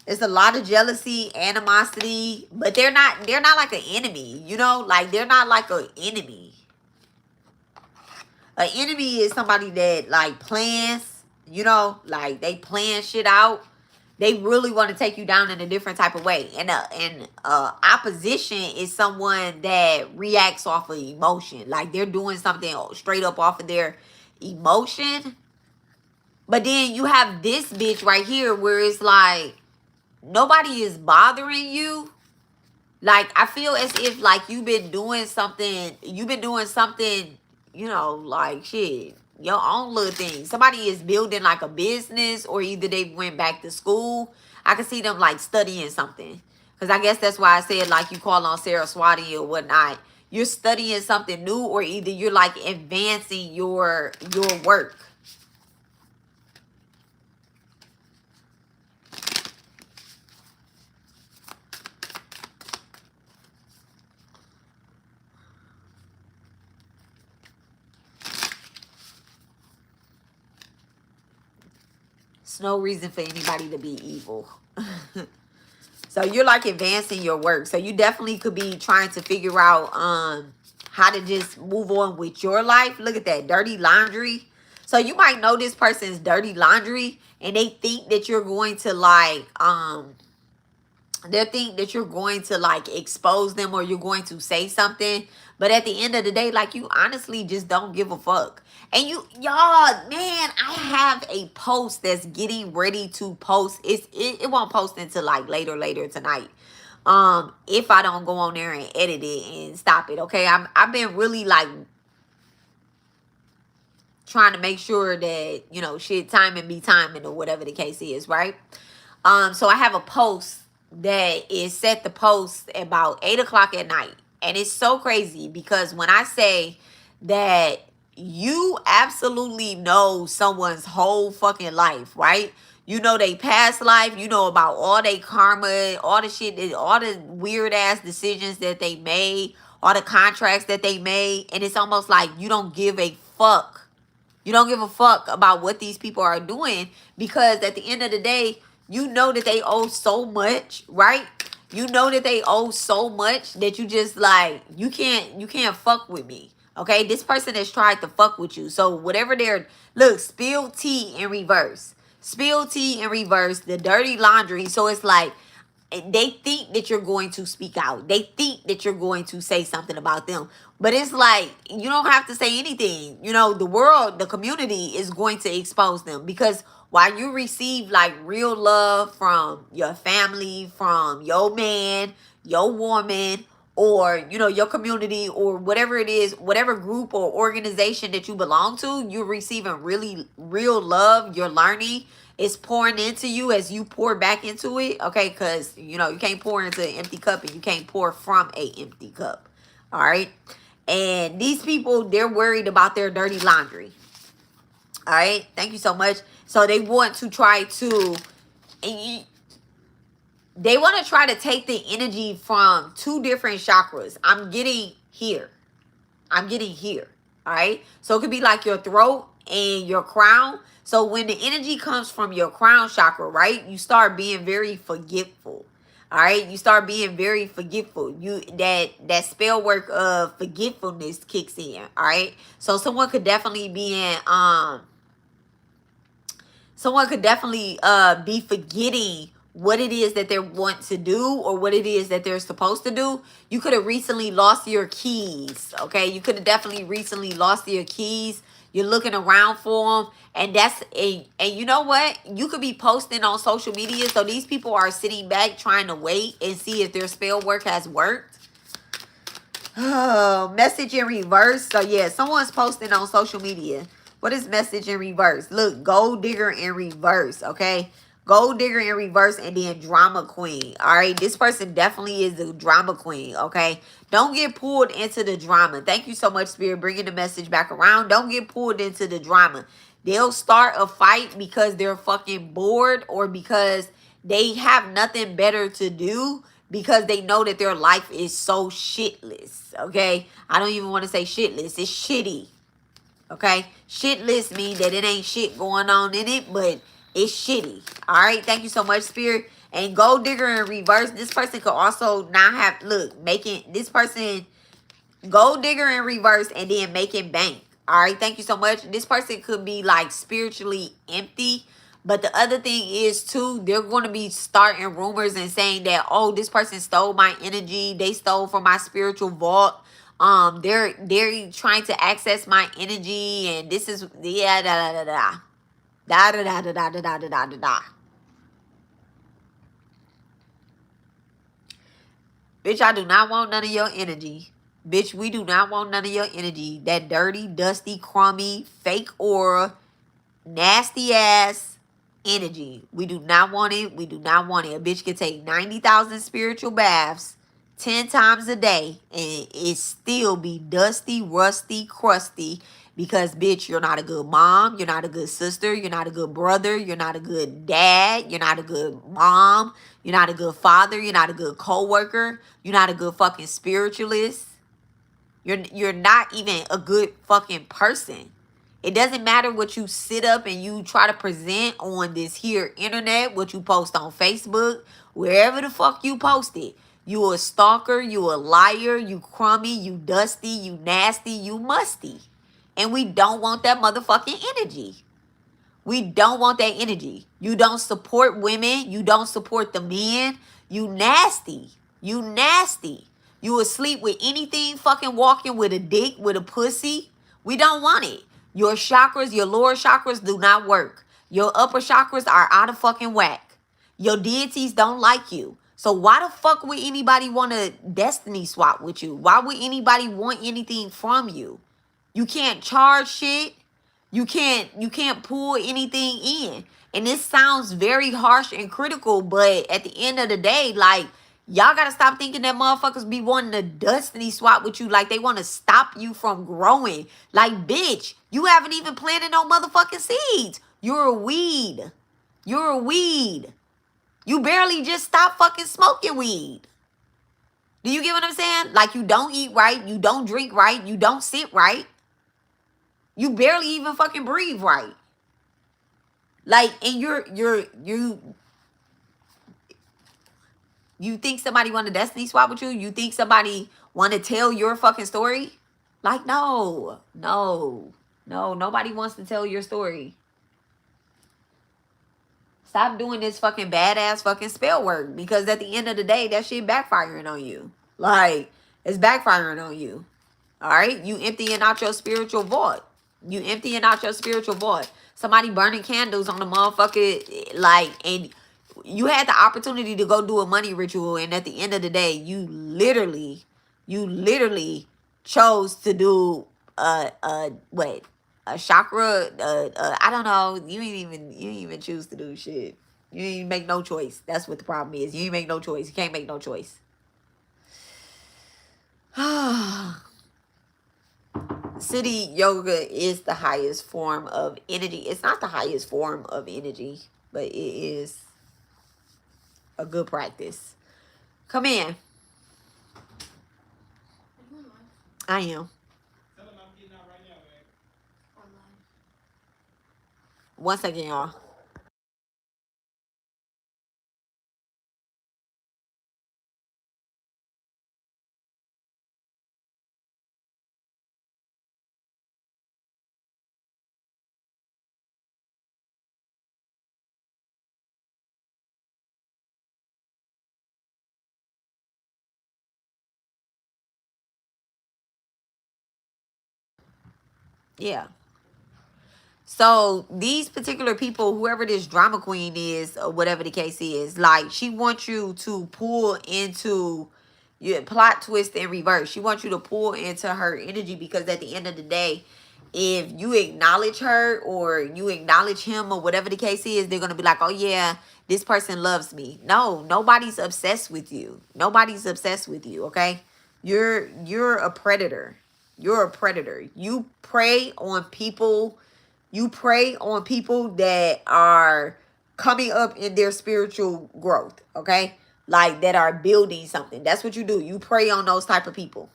It's a lot of jealousy, animosity, but they're not like an enemy, you know? Like, they're not like an enemy. An enemy is somebody that, like, plans, you know? Like, they plan shit out. They really want to take you down in a different type of way. And opposition is someone that reacts off of emotion. Like, they're doing something straight up off of their emotion. But then you have this bitch right here where it's like, nobody is bothering you. Like, I feel as if, like, you've been doing something, you know, like, shit, your own little thing. Somebody is building like a business, or either they went back to school. I can see them like studying something. Because I guess that's why I said, like, you call on Saraswati or whatnot. You're studying something new, or either you're like advancing your work. It's no reason for anybody to be evil. So you're like advancing your work. So you definitely could be trying to figure out how to just move on with your life. Look at that, dirty laundry. So you might know this person's dirty laundry, and they think that you're going to like they think that you're going to like expose them, or you're going to say something. But at the end of the day, like, you honestly just don't give a fuck. And y'all, man, I have a post that's getting ready to post. It won't post until like later tonight. If I don't go on there and edit it and stop it. Okay. I've been really like trying to make sure that, you know, shit, timing be timing, or whatever the case is, right? So I have a post that is set to post about 8 o'clock at night. And it's so crazy because when I say that you absolutely know someone's whole fucking life, right? You know they past life, you know about all they karma, all the shit, all the weird ass decisions that they made, all the contracts that they made, and it's almost like you don't give a fuck. You don't give a fuck about what these people are doing, because at the end of the day, you know that they owe so much, right? You know that they owe so much that you just like, you can't fuck with me. Okay? This person has tried to fuck with you. So whatever look, spill tea in reverse. Spill tea in reverse, the dirty laundry. So it's like, they think that you're going to speak out. They think that you're going to say something about them. But it's like, you don't have to say anything. You know, the world, the community is going to expose them, because while you receive like real love from your family, from your man, your woman, or, you know, your community, or whatever it is, whatever group or organization that you belong to, you're receiving really real love. You're learning. It's pouring into you as you pour back into it. Okay, because, you know, you can't pour into an empty cup, and you can't pour from a empty cup. All right. And these people, they're worried about their dirty laundry. All right, thank you so much. So they want to try to, they want to try to take the energy from two different chakras. I'm getting here. I'm getting here. All right. So it could be like your throat and your crown. So when the energy comes from your crown chakra, right, you start being very forgetful. All right, you start being very forgetful. You that spell work of forgetfulness kicks in. All right, so someone could definitely be forgetting what it is that they want to do or what it is that they're supposed to do. You could have recently lost your keys. Okay, you could have definitely recently lost your keys. You're looking around for them, and and you know what, you could be posting on social media, so these people are sitting back trying to wait and see if their spell work has worked. Oh, message in reverse. So yeah, someone's posting on social media. What is message in reverse? Look, gold digger in reverse. Okay, gold digger in reverse, and then drama queen. All right, this person definitely is the drama queen. Okay, don't get pulled into the drama. Thank you so much, Spirit, bringing the message back around. Don't get pulled into the drama. They'll start a fight because they're fucking bored or because they have nothing better to do, because they know that their life is so shitless. Okay, I don't even want to say shitless, it's shitty. Okay, shitless means that it ain't shit going on in it, but it's shitty. All right, thank you so much, Spirit. And gold digger in reverse, this person could also not have, look, making this person gold digger in reverse and then making bank. All right, thank you so much. This person could be like spiritually empty. But the other thing is too, they're going to be starting rumors and saying that, oh, this person stole my energy. They stole from my spiritual vault. They're trying to access my energy, and this is, yeah, da da da da da da da da da da da da da. Bitch, I do not want none of your energy. Bitch, we do not want none of your energy. That dirty, dusty, crummy, fake aura, nasty ass energy. We do not want it. We do not want it. A bitch can take 90,000 spiritual baths 10 times a day and it still be dusty, rusty, crusty, because bitch, you're not a good mom, you're not a good sister, you're not a good brother, you're not a good dad, you're not a good mom, you're not a good father, you're not a good co-worker, you're not a good fucking spiritualist. You're not even a good fucking person. It doesn't matter what you sit up and you try to present on this here internet, what you post on Facebook, wherever the fuck you post it. You a stalker, you a liar, you crummy, you dusty, you nasty, you musty. And we don't want that motherfucking energy. We don't want that energy. You don't support women. You don't support the men. You nasty. You nasty. You asleep with anything fucking walking with a dick, with a pussy. We don't want it. Your chakras, your lower chakras do not work. Your upper chakras are out of fucking whack. Your deities don't like you. So why the fuck would anybody want to destiny swap with you? Why would anybody want anything from you? You can't charge shit. You can't pull anything in. And this sounds very harsh and critical, but at the end of the day, like, y'all gotta stop thinking that motherfuckers be wanting to destiny swap with you, like they want to stop you from growing. Like, bitch, you haven't even planted no motherfucking seeds. You're a weed. You're a weed. You barely just stopped fucking smoking weed. Do you get what I'm saying? Like, you don't eat right, you don't drink right, you don't sit right. You barely even fucking breathe right. Like, and you think somebody want to destiny swap with you? You think somebody want to tell your fucking story? Like, no, no, no, nobody wants to tell your story. Stop doing this fucking badass fucking spell work, because at the end of the day, that shit backfiring on you. Like, it's backfiring on you. All right? You emptying out your spiritual vault. You emptying out your spiritual vault. Somebody burning candles on the motherfucker, like, and you had the opportunity to go do a money ritual, and at the end of the day, you literally chose to do what? A chakra, I don't know. You ain't even choose to do shit. You ain't even make no choice. That's what the problem is. You ain't make no choice. You can't make no choice. City yoga is the highest form of energy. It's not the highest form of energy, but it is a good practice. Come in. Are you on live? I am. Tell him I'm getting out right now, man. On live. 1 second, y'all. Yeah. So these particular people, whoever this drama queen is, or whatever the case is, like she wants you to pull into your plot twist in reverse. She wants you to pull into her energy because at the end of the day, if you acknowledge her or you acknowledge him or whatever the case is, they're gonna be like, oh yeah, this person loves me. No, nobody's obsessed with you. Nobody's obsessed with you, okay? You're a predator. You're a predator. You prey on people, you prey on people that are coming up in their spiritual growth, okay? Like that are building something. That's what you do. You prey on those type of people.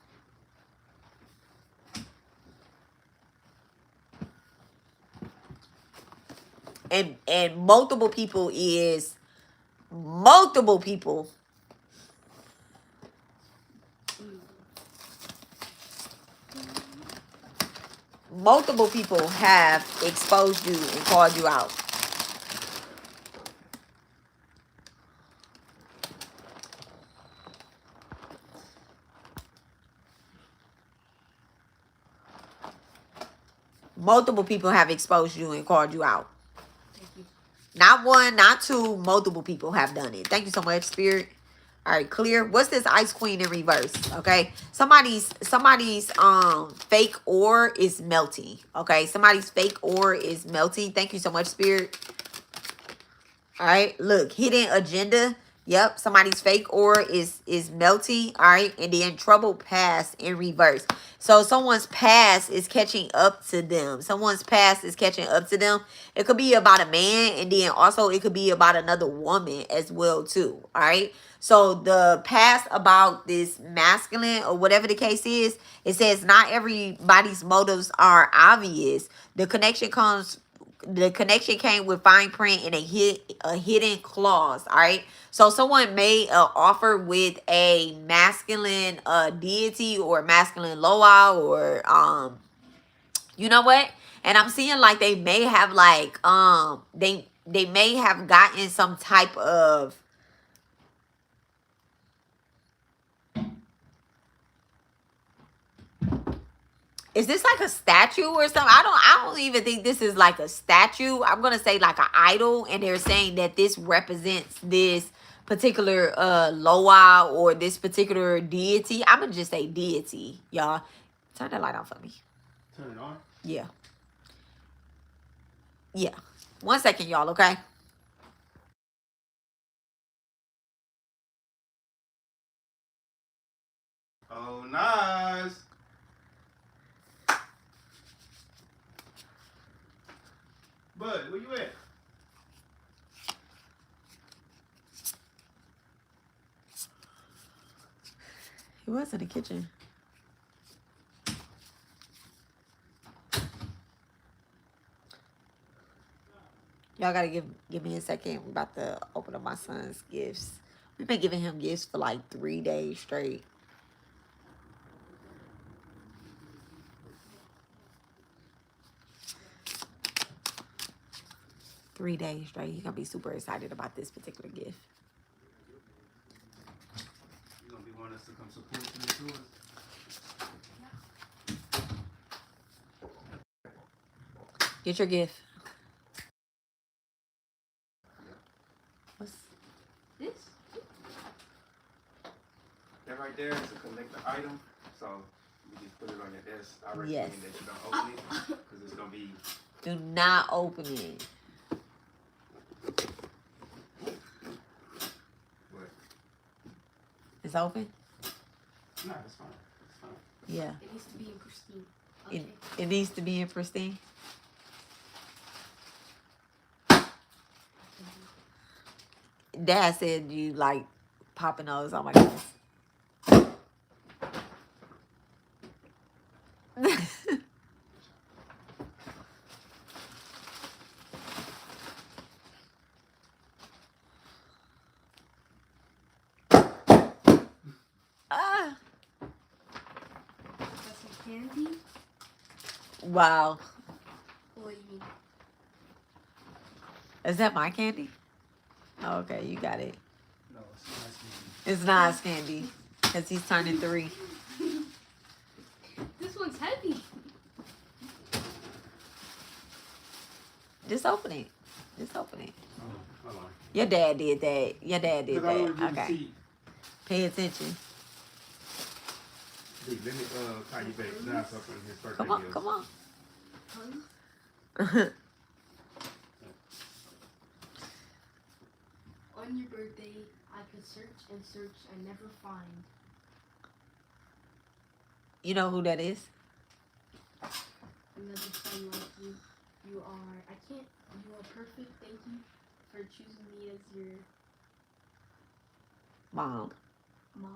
And multiple people is multiple people. Multiple people have exposed you and called you out. Multiple people have exposed you and called you out. Thank you. Not one, not two, multiple people have done it. Thank you so much, Spirit. All right, clear. What's this Ice Queen in reverse? Okay. Somebody's fake ore is melting. Okay. Somebody's fake ore is melting. Thank you so much, Spirit. All right, look, hidden agenda. Yep, somebody's fake aura is melting. All right, and then troubled past in reverse. So someone's past is catching up to them. Someone's past is catching up to them. It could be about a man, and then also it could be about another woman as well too. All right. So the past about this masculine or whatever the case is, it says not everybody's motives are obvious. The connection came with fine print and a hidden clause. All right. So someone made an offer with a masculine deity or masculine loa or you know what? And I'm seeing like they may have like they may have gotten some type of, is this like a statue or something? I don't even think this is like a statue. I'm gonna say like an idol, and they're saying that this represents this particular Loa or this particular deity. I'm gonna just say deity, y'all. Turn that light on for me. Turn it on. Yeah. Yeah. 1 second, y'all, okay? Oh, nice. Bud, where you at? He was in the kitchen. Y'all gotta give me a second. I'm about to open up my son's gifts. We've been giving him gifts for like 3 days straight. He's gonna be super excited about this particular gift. You gonna be wanting us to come support you too? Get your gift. What's This? That right there is a collector item, so you just put it on your desk. I recommend Yes. that you don't open it because it's gonna be. Do not open it. What? It's open? No, it's fine. It's fine. Yeah. It needs to be in pristine. It, Okay. it needs to be in pristine. Dad said you like popping those. Oh my goodness. Ah, That's some candy. wow. What do you mean? Is that my candy? Oh, okay, you got it. No, it's nice candy. It's not candy because he's turning 3. This one's heavy. Just open it. Just open it. Oh, hold on. Your dad did that. Your dad did Because I want to that. get the Okay. seat. Pay attention. Dude, let me call you back now so from his birthday Come on, gifts. come on. Huh? On your birthday, I could search and search and never find. You know who that is? Another son like you. You are. I can't. You are perfect. Thank you for choosing me as your Mom. mom.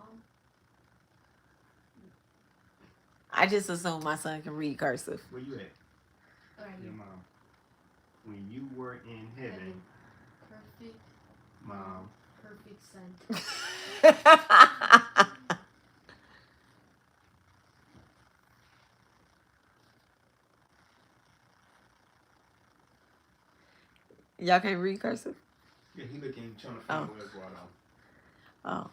I just assume my son can read cursive. Where you at? Right Your here. mom. When you were in heaven, Perfect. mom. Perfect son. Y'all can't read cursive? Yeah, he looking, trying to Oh. find where's water. Oh.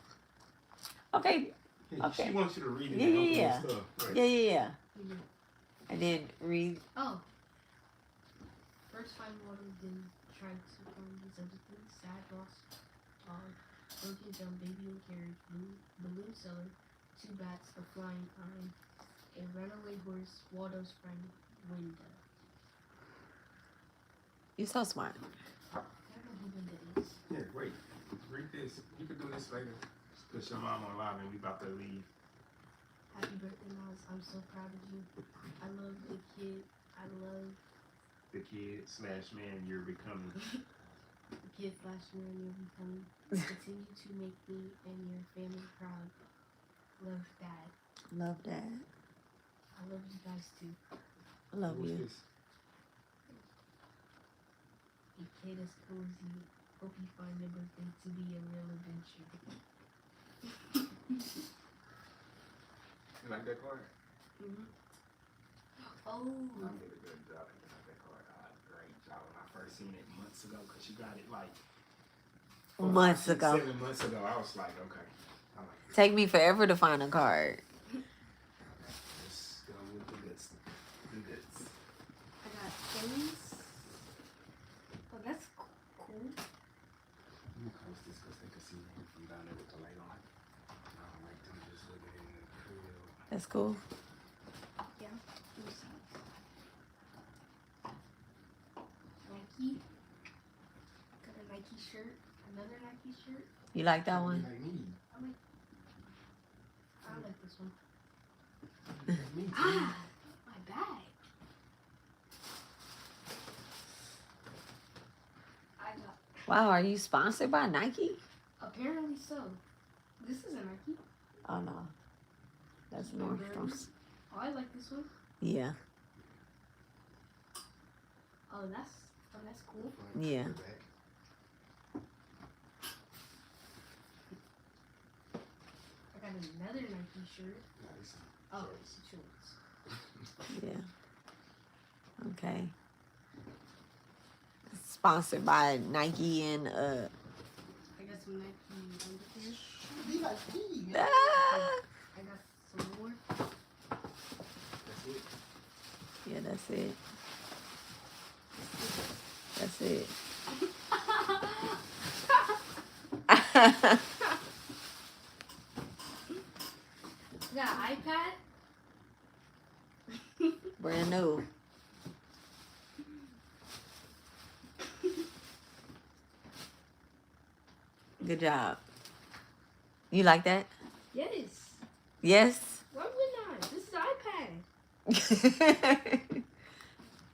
Okay. Yeah, Okay. She wants you to read it Yeah, and yeah, open yeah. the stuff. Right. Yeah. Mhm. And then read. Oh. First find water, then try to find these other things. Sad lost dog, broken jump, baby in carriage, balloon seller, 2 bats, a flying iron, a runaway horse, Waldo's friend, window. You're so smart. I don't know who window is. Yeah, wait. Read this. You can do this later. Because your mom on live and we about to leave. Happy birthday, Miles. I'm so proud of you. I love the kid. I love The kid / man you're becoming. the kid / man you're becoming. Continue to make me and your family proud. Love, Dad. Love that. I love you guys too. I love What's you. this? Your kid is cozy. Hope you find your birthday to be a real adventure. You like that card? Mm-hmm. Oh. I did a good job picking up that card. I did a great job when I first seen it months ago because you got it like 4, Months 5, 6, ago. 7 months ago. I was like, okay. I like this. Take me forever to find a card. Let's go with the goods. The goods. I got things. Oh, that's cool. Let me close this because they can see me from down there with the light on. I don't like them just looking in the grill. That's cool. Yeah. Let me see. Nike. Got a Nike shirt. Another Nike shirt. You like that Be one? like me. I like this one. Like me too. Ah, my bag. I got. Wow, are you sponsored by Nike? Apparently so. This is a Nike. Oh no. That's Nordstrom's. Oh, I like this one. Yeah. Oh, that's cool. Yeah. I got another Nike shirt. Nice. Oh, it's shorts. Yeah. Okay. Sponsored by Nike and I got some Nike underwear. Be like me, man. ah, I got some more. That's it. yeah, that's it. That's it. I got an iPad. Brand new. Good job. You like that? Yes. Yes? Why wouldn't I? This is an iPad.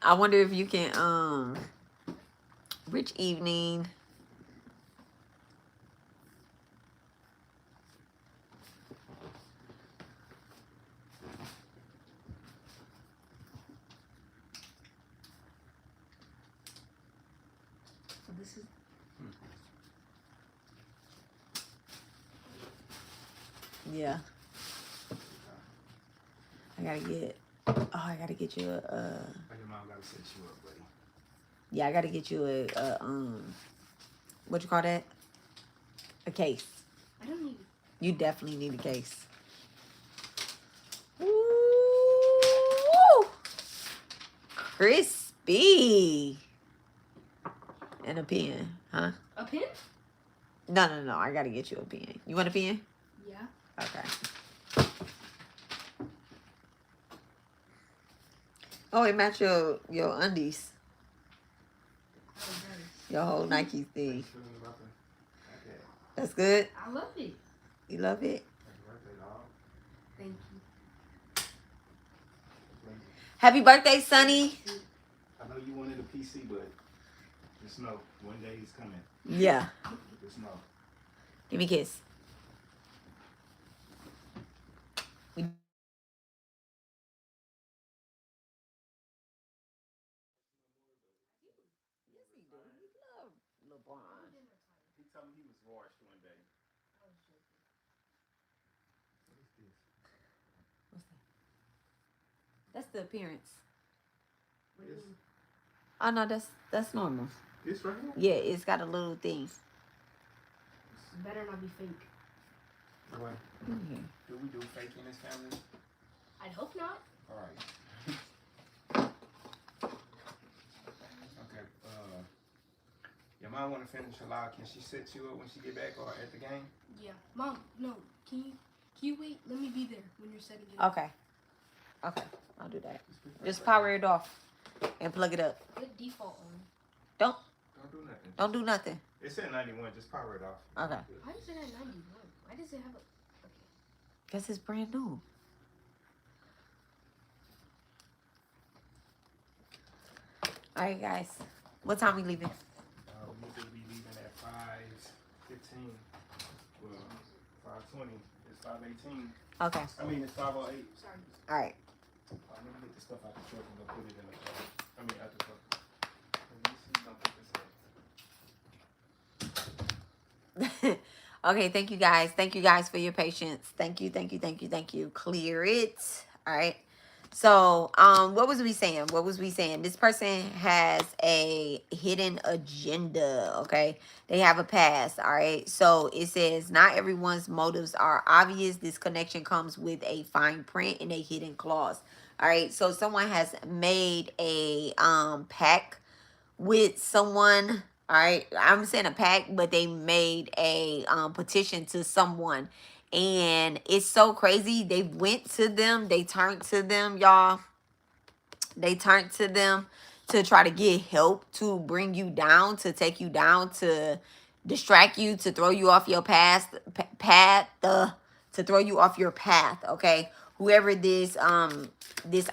I wonder if you can rich evening. So this is yeah. I gotta get. Oh, I gotta get you a. Your mom gotta set you up, buddy. Yeah, I gotta get you a what you call that? A case. I don't need it. You definitely need a case. Ooh, crispy. And a pen, huh? A pin? No. I gotta get you a pen. You want a pen? Yeah. Okay. Oh, it match your undies. Oh, nice. Your whole Nike thing. Feeling about the okay. That's good. I love it. You love it. Happy birthday, dog. Thank you. Happy birthday, Sonny. I know you wanted a PC, but just know one day he's coming. Yeah. Just know. Give me a kiss. He told me he was washed one day. What is this? What's that? That's the appearance. What do you mean? Oh no, that's normal. This right here? Yeah, it's got a little thing. It better not be fake. What? Mm-hmm. Do we do fake in this family? I'd hope not. All right. Okay. Your mom want to finish her live. Can she set you up when she get back or at the game? Yeah. Mom, no. Can you wait? Let me be there when you're setting it up. Okay, I'll do that. Just power it off and plug it up. Put default on. Don't do nothing. Don't do nothing. It's at 91. Just power it off. Okay. Why does it have 91? Why does it have a... Cause it's brand new. All right, guys. What time we leaving? We will be leaving at 5:15. Well, 5:20. It's 5:18. Okay. I mean, it's 5:08. Sorry. All right. Let me get the stuff out the truck and go put it in the car. I mean, out the truck. Let me see. Don't put this up. Okay, thank you guys. Thank you guys for your patience. Thank you. Clear it. All right. So, what was we saying? This person has a hidden agenda, okay? They have a past, all right? So, it says not everyone's motives are obvious. This connection comes with a fine print and a hidden clause. All right? So, someone has made a pact with someone. All right, I'm saying a pact, but they made a petition to someone, and it's so crazy. They went to them, they turned to them, y'all. They turned to them to try to get help, to bring you down, to take you down, to distract you, to throw you off your to throw you off your path. Okay, whoever this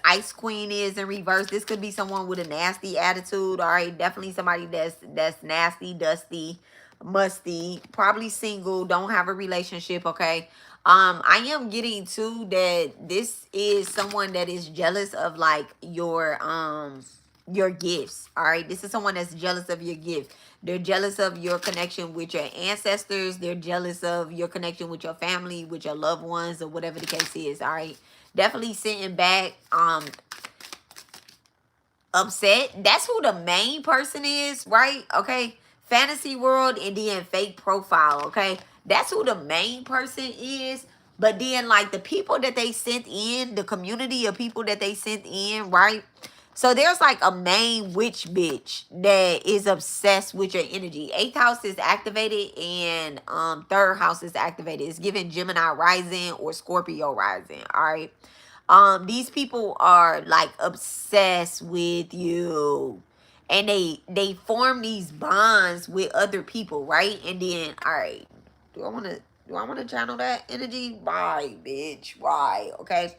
ice queen is in reverse, this could be someone with a nasty attitude. All right, definitely somebody that's nasty, dusty, musty, probably single, don't have a relationship. Okay, I am getting too that this is someone that is jealous of like your gifts. All right, this is someone that's jealous of your gift. They're jealous of your connection with your ancestors. They're jealous of your connection with your family, with your loved ones, or whatever the case is. All right, definitely sitting back upset. That's who the main person is, right? Okay, fantasy world and then fake profile. Okay, that's who the main person is. But then like the people that they sent in, the community of people that they sent in, right? So there's like a main witch bitch that is obsessed with your energy. Eighth house is activated and third house is activated. It's giving Gemini rising or Scorpio rising. All right. These people are like obsessed with you, and they form these bonds with other people, right? And then, all right, do I want to channel that energy? Why, bitch? Why? Okay.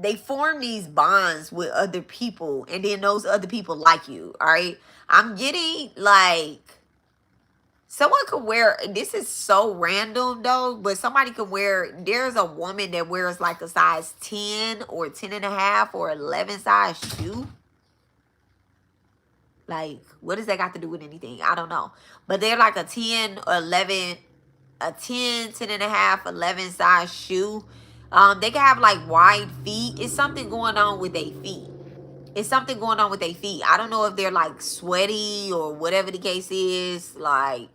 they form these bonds with other people, and then those other people like you. All right, I'm getting like someone could wear, this is so random though, but somebody could wear, there's a woman that wears like a size 10 or 10 and a half or 11 size shoe. Like, what does that got to do with anything? I don't know. But they're like a 10 or 11, a 10, 10 and a half, 11 size shoe. They can have like wide feet. It's something going on with their feet. It's something going on with their feet. I don't know if they're like sweaty or whatever the case is. Like,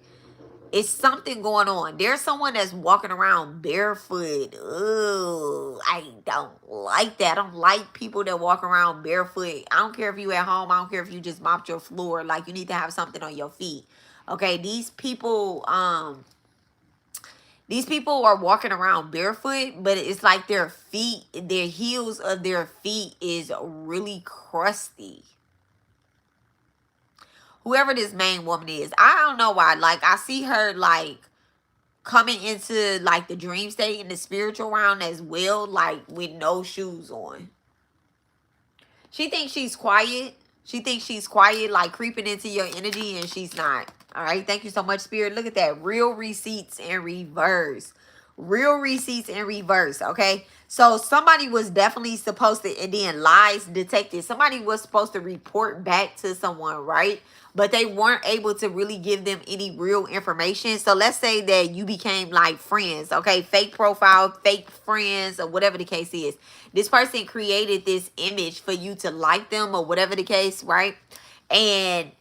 it's something going on. There's someone that's walking around barefoot. Ooh, I don't like that. I don't like people that walk around barefoot. I don't care if you at home. I don't care if you just mopped your floor. Like, you need to have something on your feet. Okay, these people are walking around barefoot, but it's like their feet, their heels of their feet is really crusty. Whoever this main woman is, I don't know why. Like, I see her like coming into like the dream state in the spiritual realm as well, like with no shoes on. She thinks she's quiet. She thinks she's quiet, like creeping into your energy, and she's not. All right. Thank you so much, Spirit. Look at that. Real receipts in reverse. Real receipts in reverse. Okay. So somebody was definitely supposed to, and then lies detected. Somebody was supposed to report back to someone, right? But they weren't able to really give them any real information. So let's say that you became like friends, okay? Fake profile, fake friends, or whatever the case is. This person created this image for you to like them or whatever the case, right? And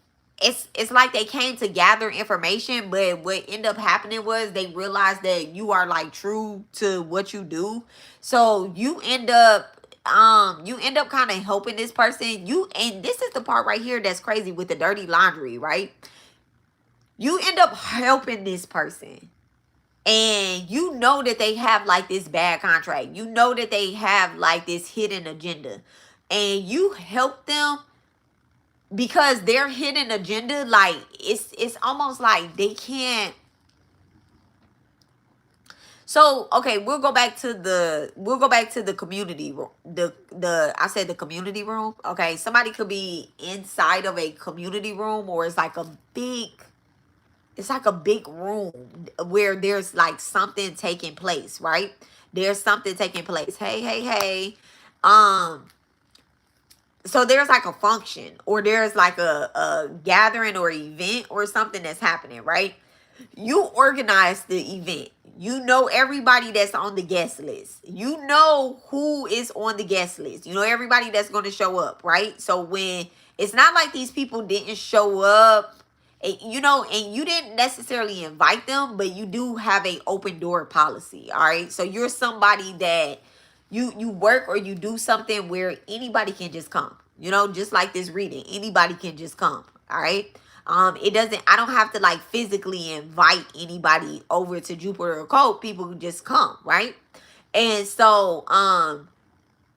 it's like they came to gather information, but what ended up happening was they realized that you are like true to what you do. So you end up kind of helping this person. And this is the part right here that's crazy with the dirty laundry, right? You end up helping this person, and you know that they have like this bad contract. You know that they have like this hidden agenda, and you help them because their hidden agenda, like it's almost like they can't. So okay, we'll go back to the community room. The I said the community room. Okay, somebody could be inside of a community room, or it's like a big room where there's like something taking place, right? There's something taking place. Hey, hey, hey. Um, so there's like a function, or there's like a gathering or event or something that's happening, right? You organize the event. You know everybody that's on the guest list. You know who is on the guest list. You know everybody that's going to show up, right? So when it's not like these people didn't show up, you know, and you didn't necessarily invite them, but you do have a open door policy, all right? So you're somebody that you work or you do something where anybody can just come. You know, just like this reading, anybody can just come, all right? It doesn't, I don't have to like physically invite anybody over to Jupiter Occult. People can just come, right? And so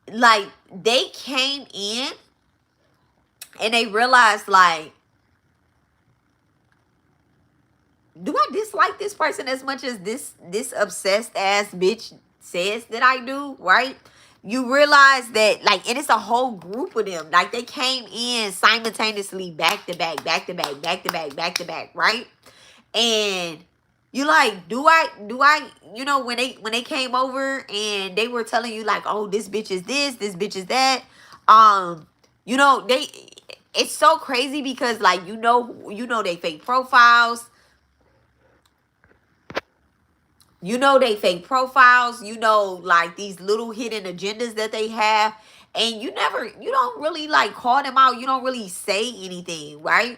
like they came in and they realized like, do I dislike this person as much as this obsessed ass bitch says that I do, right? You realize that like, and it's a whole group of them. Like they came in simultaneously, back to back, back to back, back to back, back to back, right? And you like, do I, you know, when they came over and they were telling you like, oh, this bitch is this bitch is that. You know, it's so crazy because like, you know they fake profiles. You know they fake profiles, you know, like these little hidden agendas that they have. And you don't really like call them out. You don't really say anything, right?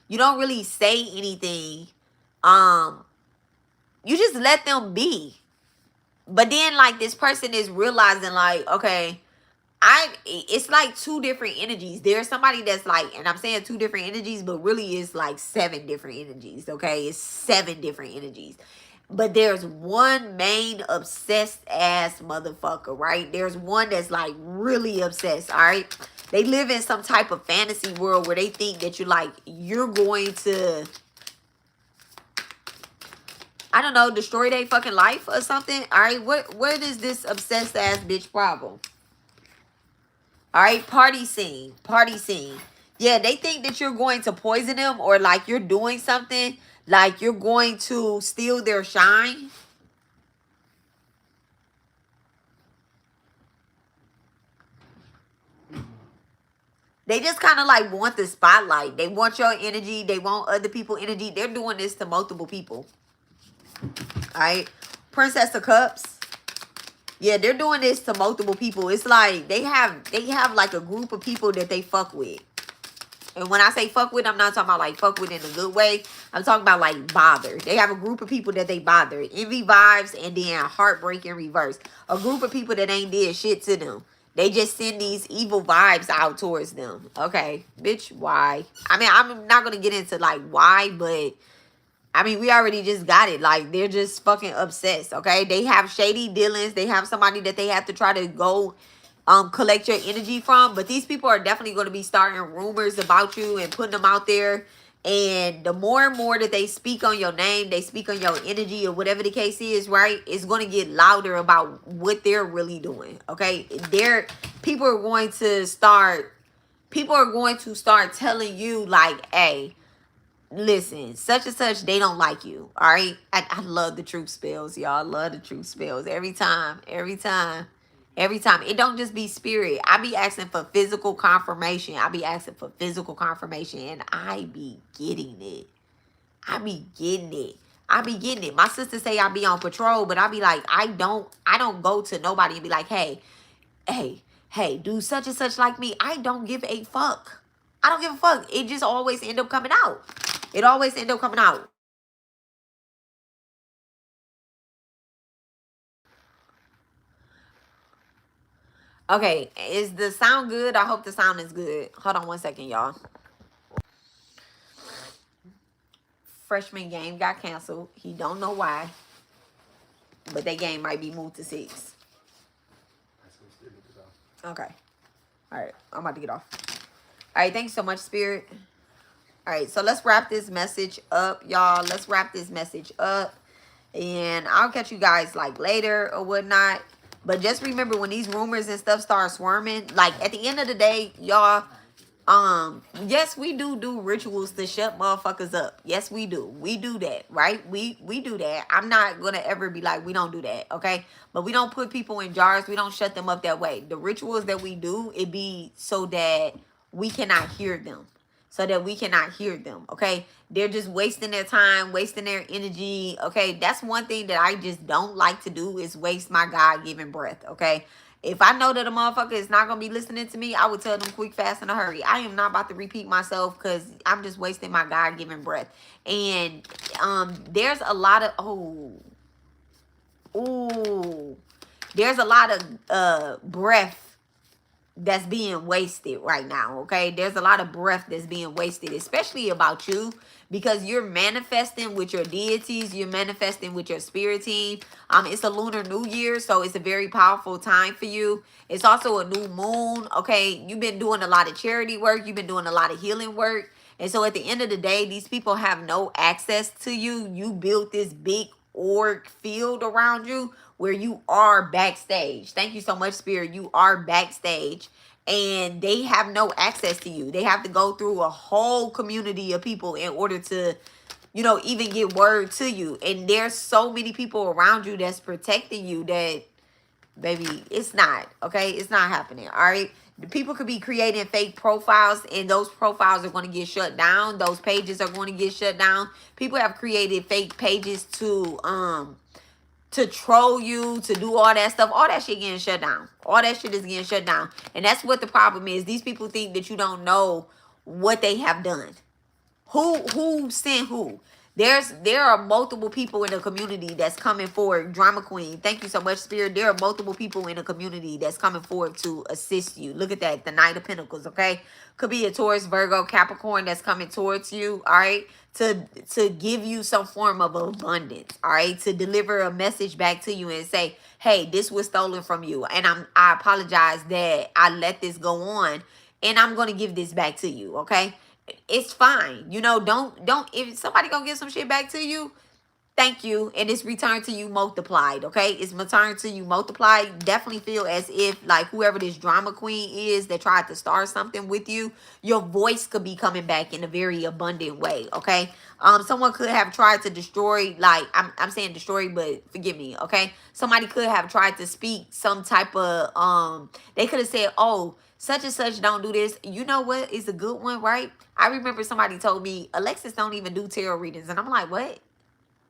You don't really say anything. You just let them be. But then like this person is realizing like, okay, it's like two different energies. There's somebody that's like, and I'm saying two different energies, but really it's like seven different energies, okay? It's seven different energies. But there's one main obsessed ass motherfucker, right? There's one that's like really obsessed, all right? They live in some type of fantasy world where they think that you're going to, I don't know, destroy their fucking life or something. All right, what is this obsessed ass bitch problem? All right, party scene, party scene. Yeah, they think that you're going to poison them or like you're doing something, like you're going to steal their shine. They just kind of like want the spotlight. They want your energy. They want other people energy. They're doing this to multiple people. All right, Princess of Cups. Yeah, they're doing this to multiple people. It's like they have like a group of people that they fuck with. And when I say fuck with, I'm not talking about like fuck with in a good way. I'm talking about like bother. They have a group of people that they bother. Envy vibes and then heartbreak in reverse. A group of people that ain't did shit to them. They just send these evil vibes out towards them. Okay, bitch, why? I mean, I'm not going to get into like why, but I mean, we already just got it. Like, they're just fucking obsessed, okay? They have shady dealings. They have somebody that they have to try to go collect your energy from. But these people are definitely going to be starting rumors about you and putting them out there. And the more and more that they speak on your name, they speak on your energy or whatever the case is, right? It's going to get louder about what they're really doing, okay? People are going to start, people are going to start telling you like, hey, listen, such and such, they don't like you. All right. I love the truth spells, y'all. I love the truth spells. Every time. Every time. Every time. It don't just be spirit. I be asking for physical confirmation. I be asking for physical confirmation. And I be getting it. I be getting it. I be getting it. My sister say I be on patrol, but I be like, I don't go to nobody and be like, hey, do such and such like me. I don't give a fuck. I don't give a fuck. It just always end up coming out. It always end up coming out. Okay, is the sound good? I hope the sound is good. Hold on one second, y'all. Freshman game got canceled. He don't know why, but that game might be moved to 6. Okay. All right, I'm about to get off. All right, thanks so much, Spirit. All right, so let's wrap this message up, y'all. Let's wrap this message up. And I'll catch you guys like later or whatnot. But just remember, when these rumors and stuff start swarming, like at the end of the day, y'all, yes, we do rituals to shut motherfuckers up. Yes, we do that, right? We do that. I'm not gonna ever be like, we don't do that, okay? But we don't put people in jars. We don't shut them up that way. The rituals that we do, it be so that we cannot hear them, so that we cannot hear them, okay? They're just wasting their time, wasting their energy, okay? That's one thing that I just don't like to do, is waste my God-given breath, okay? If I know that a motherfucker is not going to be listening to me, I would tell them quick, fast, in a hurry. I am not about to repeat myself because I'm just wasting my God-given breath. And there's a lot of, there's a lot of breath that's being wasted right now, okay? There's a lot of breath that's being wasted, especially about you, because you're manifesting with your deities, you're manifesting with your spirit team. It's a lunar new year, so it's a very powerful time for you. It's also a new moon, okay? You've been doing a lot of charity work, you've been doing a lot of healing work, and so at the end of the day, these people have no access to you. You built this big org field around you where you are backstage. Thank you so much, Spirit. You are backstage, and they have no access to you. They have to go through a whole community of people in order to, even get word to you. And there's so many people around you that's protecting you that, baby, it's not, okay? It's not happening, all right? The people could be creating fake profiles, and those profiles are going to get shut down. Those pages are going to get shut down. People have created fake pages to troll you, to do all that stuff. All that shit getting shut down. All that shit is getting shut down. And that's what the problem is. These people think that you don't know what they have done. Who sent who? There are multiple people in the community that's coming forward. Drama Queen, thank you so much, Spirit. There are multiple people in the community that's coming forward to assist you. Look at that, the Knight of Pentacles, okay? Could be a Taurus, Virgo, Capricorn that's coming towards you, all right? To give you some form of abundance, all right? To deliver a message back to you and say, hey, this was stolen from you, and I apologize that I let this go on, and I'm going to give this back to you, okay? It's fine. Don't, if somebody gonna give some shit back to you, Thank you. And it's returned to you multiplied. Okay. It's returned to you multiplied. Definitely feel as if like whoever this drama queen is that tried to start something with you, your voice could be coming back in a very abundant way. Okay. Someone could have tried to destroy, like I'm saying destroy, but forgive me. Okay. Somebody could have tried to speak some type of they could have said, oh, such and such don't do this. You know what is a good one, right? I remember somebody told me Alexis don't even do tarot readings. And I'm like, what?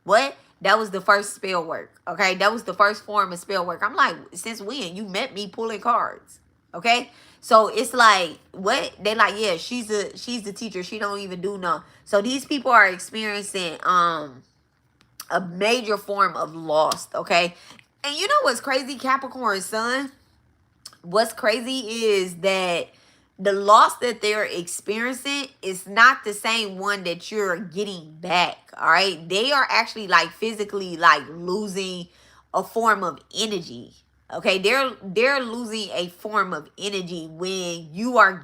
What? That was the first spell work. Okay. That was the first form of spell work. I'm like, since when? You met me pulling cards. Okay. So it's like, what? They like, yeah, she's the teacher. She don't even do no. So these people are experiencing a major form of lost. Okay. And you know what's crazy, Capricorn sun? What's crazy is that the loss that they're experiencing is not the same one that you're getting back. All right. They are actually like physically like losing a form of energy. Okay. They're losing a form of energy when you're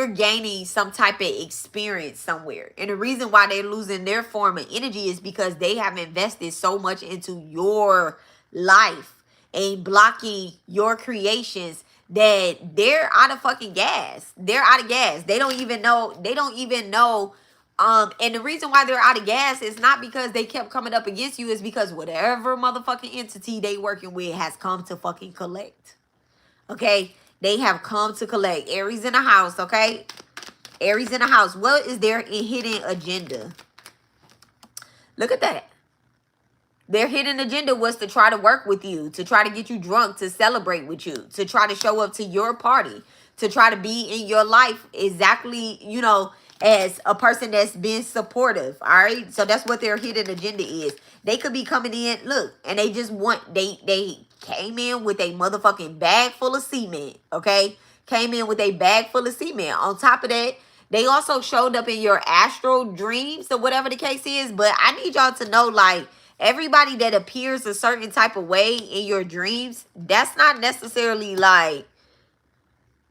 gaining some type of experience somewhere. And the reason why they're losing their form of energy is because they have invested so much into your life and blocking your creations that they're out of fucking gas. They're out of gas. They don't even know. They don't even know. And the reason why they're out of gas is not because they kept coming up against you, is because whatever motherfucking entity they working with has come to fucking collect. Okay? They have come to collect. Aries in the house, okay? Aries in the house. What is their hidden agenda? Look at that. Their hidden agenda was to try to work with you, to try to get you drunk, to celebrate with you, to try to show up to your party, to try to be in your life exactly, as a person that's been supportive. All right. So that's what their hidden agenda is. They could be coming in, look, and they just want, they came in with a motherfucking bag full of cement. Okay. Came in with a bag full of cement. On top of that, they also showed up in your astral dreams or whatever the case is. But I need y'all to know, like, everybody that appears a certain type of way in your dreams, that's not necessarily like,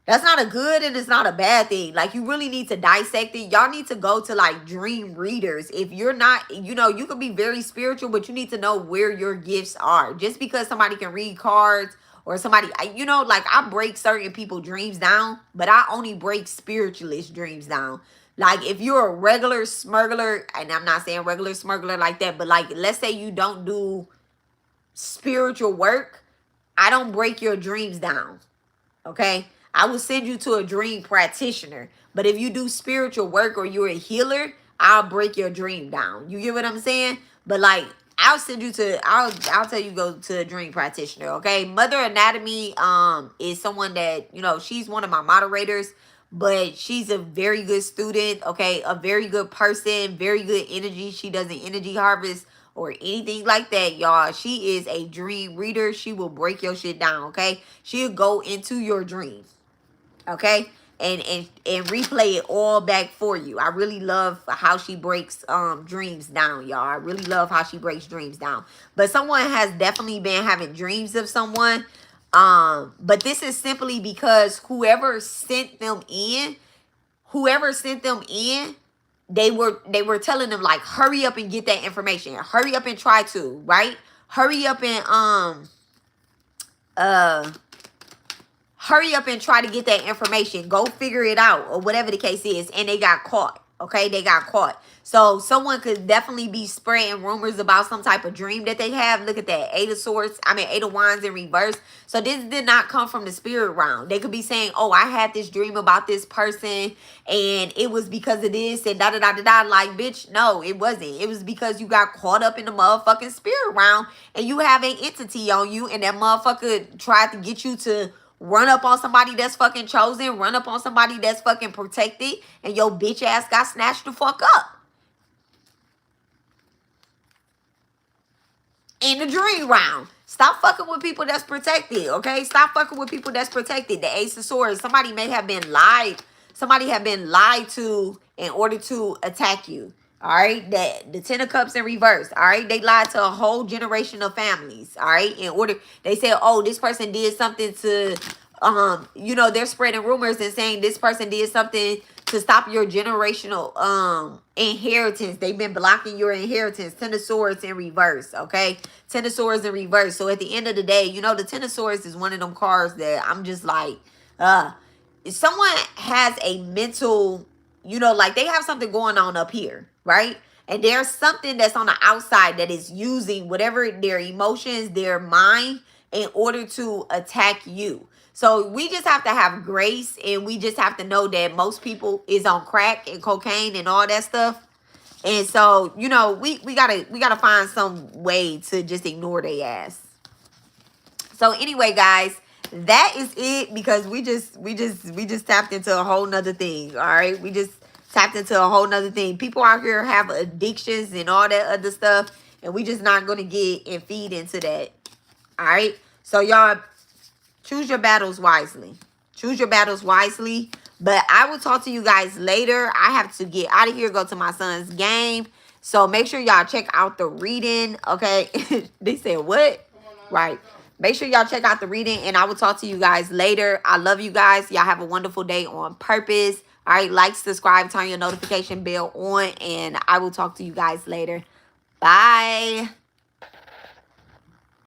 that's not a good and it's not a bad thing. Like, you really need to dissect it. Y'all need to go to like dream readers. If you're not, you could be very spiritual, but you need to know where your gifts are. Just because somebody can read cards or somebody, like I break certain people dreams down, but I only break spiritualist dreams down. Like, if you're a regular smuggler, and I'm not saying regular smuggler like that, but like, let's say you don't do spiritual work, I don't break your dreams down. Okay. I will send you to a dream practitioner. But if you do spiritual work or you're a healer, I'll break your dream down. You get what I'm saying? But like, I'll tell you go to a dream practitioner. Okay. Mother Anatomy is someone that, she's one of my moderators, but she's a very good student. Okay. A very good person, very good energy. She does an energy harvest or anything like that, y'all. She is a dream reader. She will break your shit down. Okay. She'll go into your dreams. Okay. And replay it all back for you. I really love how she breaks dreams down, y'all. I really love how she breaks dreams down. But someone has definitely been having dreams of someone. But this is simply because whoever sent them in, they were telling them like, hurry up and get that information. Hurry up and try to, right? Hurry up and hurry up and try to get that information. Go figure it out or whatever the case is. And they got caught. Okay, they got caught. So someone could definitely be spreading rumors about some type of dream that they have. Look at that. Eight of Wands in reverse. So this did not come from the spirit realm. They could be saying, oh, I had this dream about this person and it was because of this and da da da da da. Like, bitch, no, it wasn't. It was because you got caught up in the motherfucking spirit realm and you have an entity on you and that motherfucker tried to get you to run up on somebody that's fucking chosen, run up on somebody that's fucking protected, and your bitch ass got snatched the fuck up. In the dream round. Stop fucking with people that's protected, okay? Stop fucking with people that's protected. The Ace of Swords. Somebody may have been lied. Somebody have been lied to in order to attack you. All right, the Ten of Cups in reverse. All right, they lied to a whole generation of families. All right, in order they said, oh, this person did something to, they're spreading rumors and saying this person did something to stop your generational inheritance. They've been blocking your inheritance. Ten of Swords in reverse, okay? Ten of Swords in reverse. So at the end of the day, you know, the Ten of Swords is one of them cards that I'm just like, if someone has a mental, you know, like they have something going on up here, right? And there's something that's on the outside that is using whatever their emotions, their mind, in order to attack you. So we just have to have grace, and we just have to know that most people is on crack and cocaine and all that stuff. And so, you know, we gotta find some way to just ignore their ass. So anyway, guys, that is it, because we just tapped into a whole nother thing. All right. We just tapped into a whole nother thing. People out here have addictions and all that other stuff, and we just not gonna get and feed into that. All right. So y'all, choose your battles wisely. Choose your battles wisely. But I will talk to you guys later. I have to get out of here, go to my son's game. So make sure y'all check out the reading. Okay. They said what? Right. Make sure y'all check out the reading, and I will talk to you guys later. I love you guys. Y'all have a wonderful day on purpose. All right. Like, subscribe, turn your notification bell on, and I will talk to you guys later. Bye.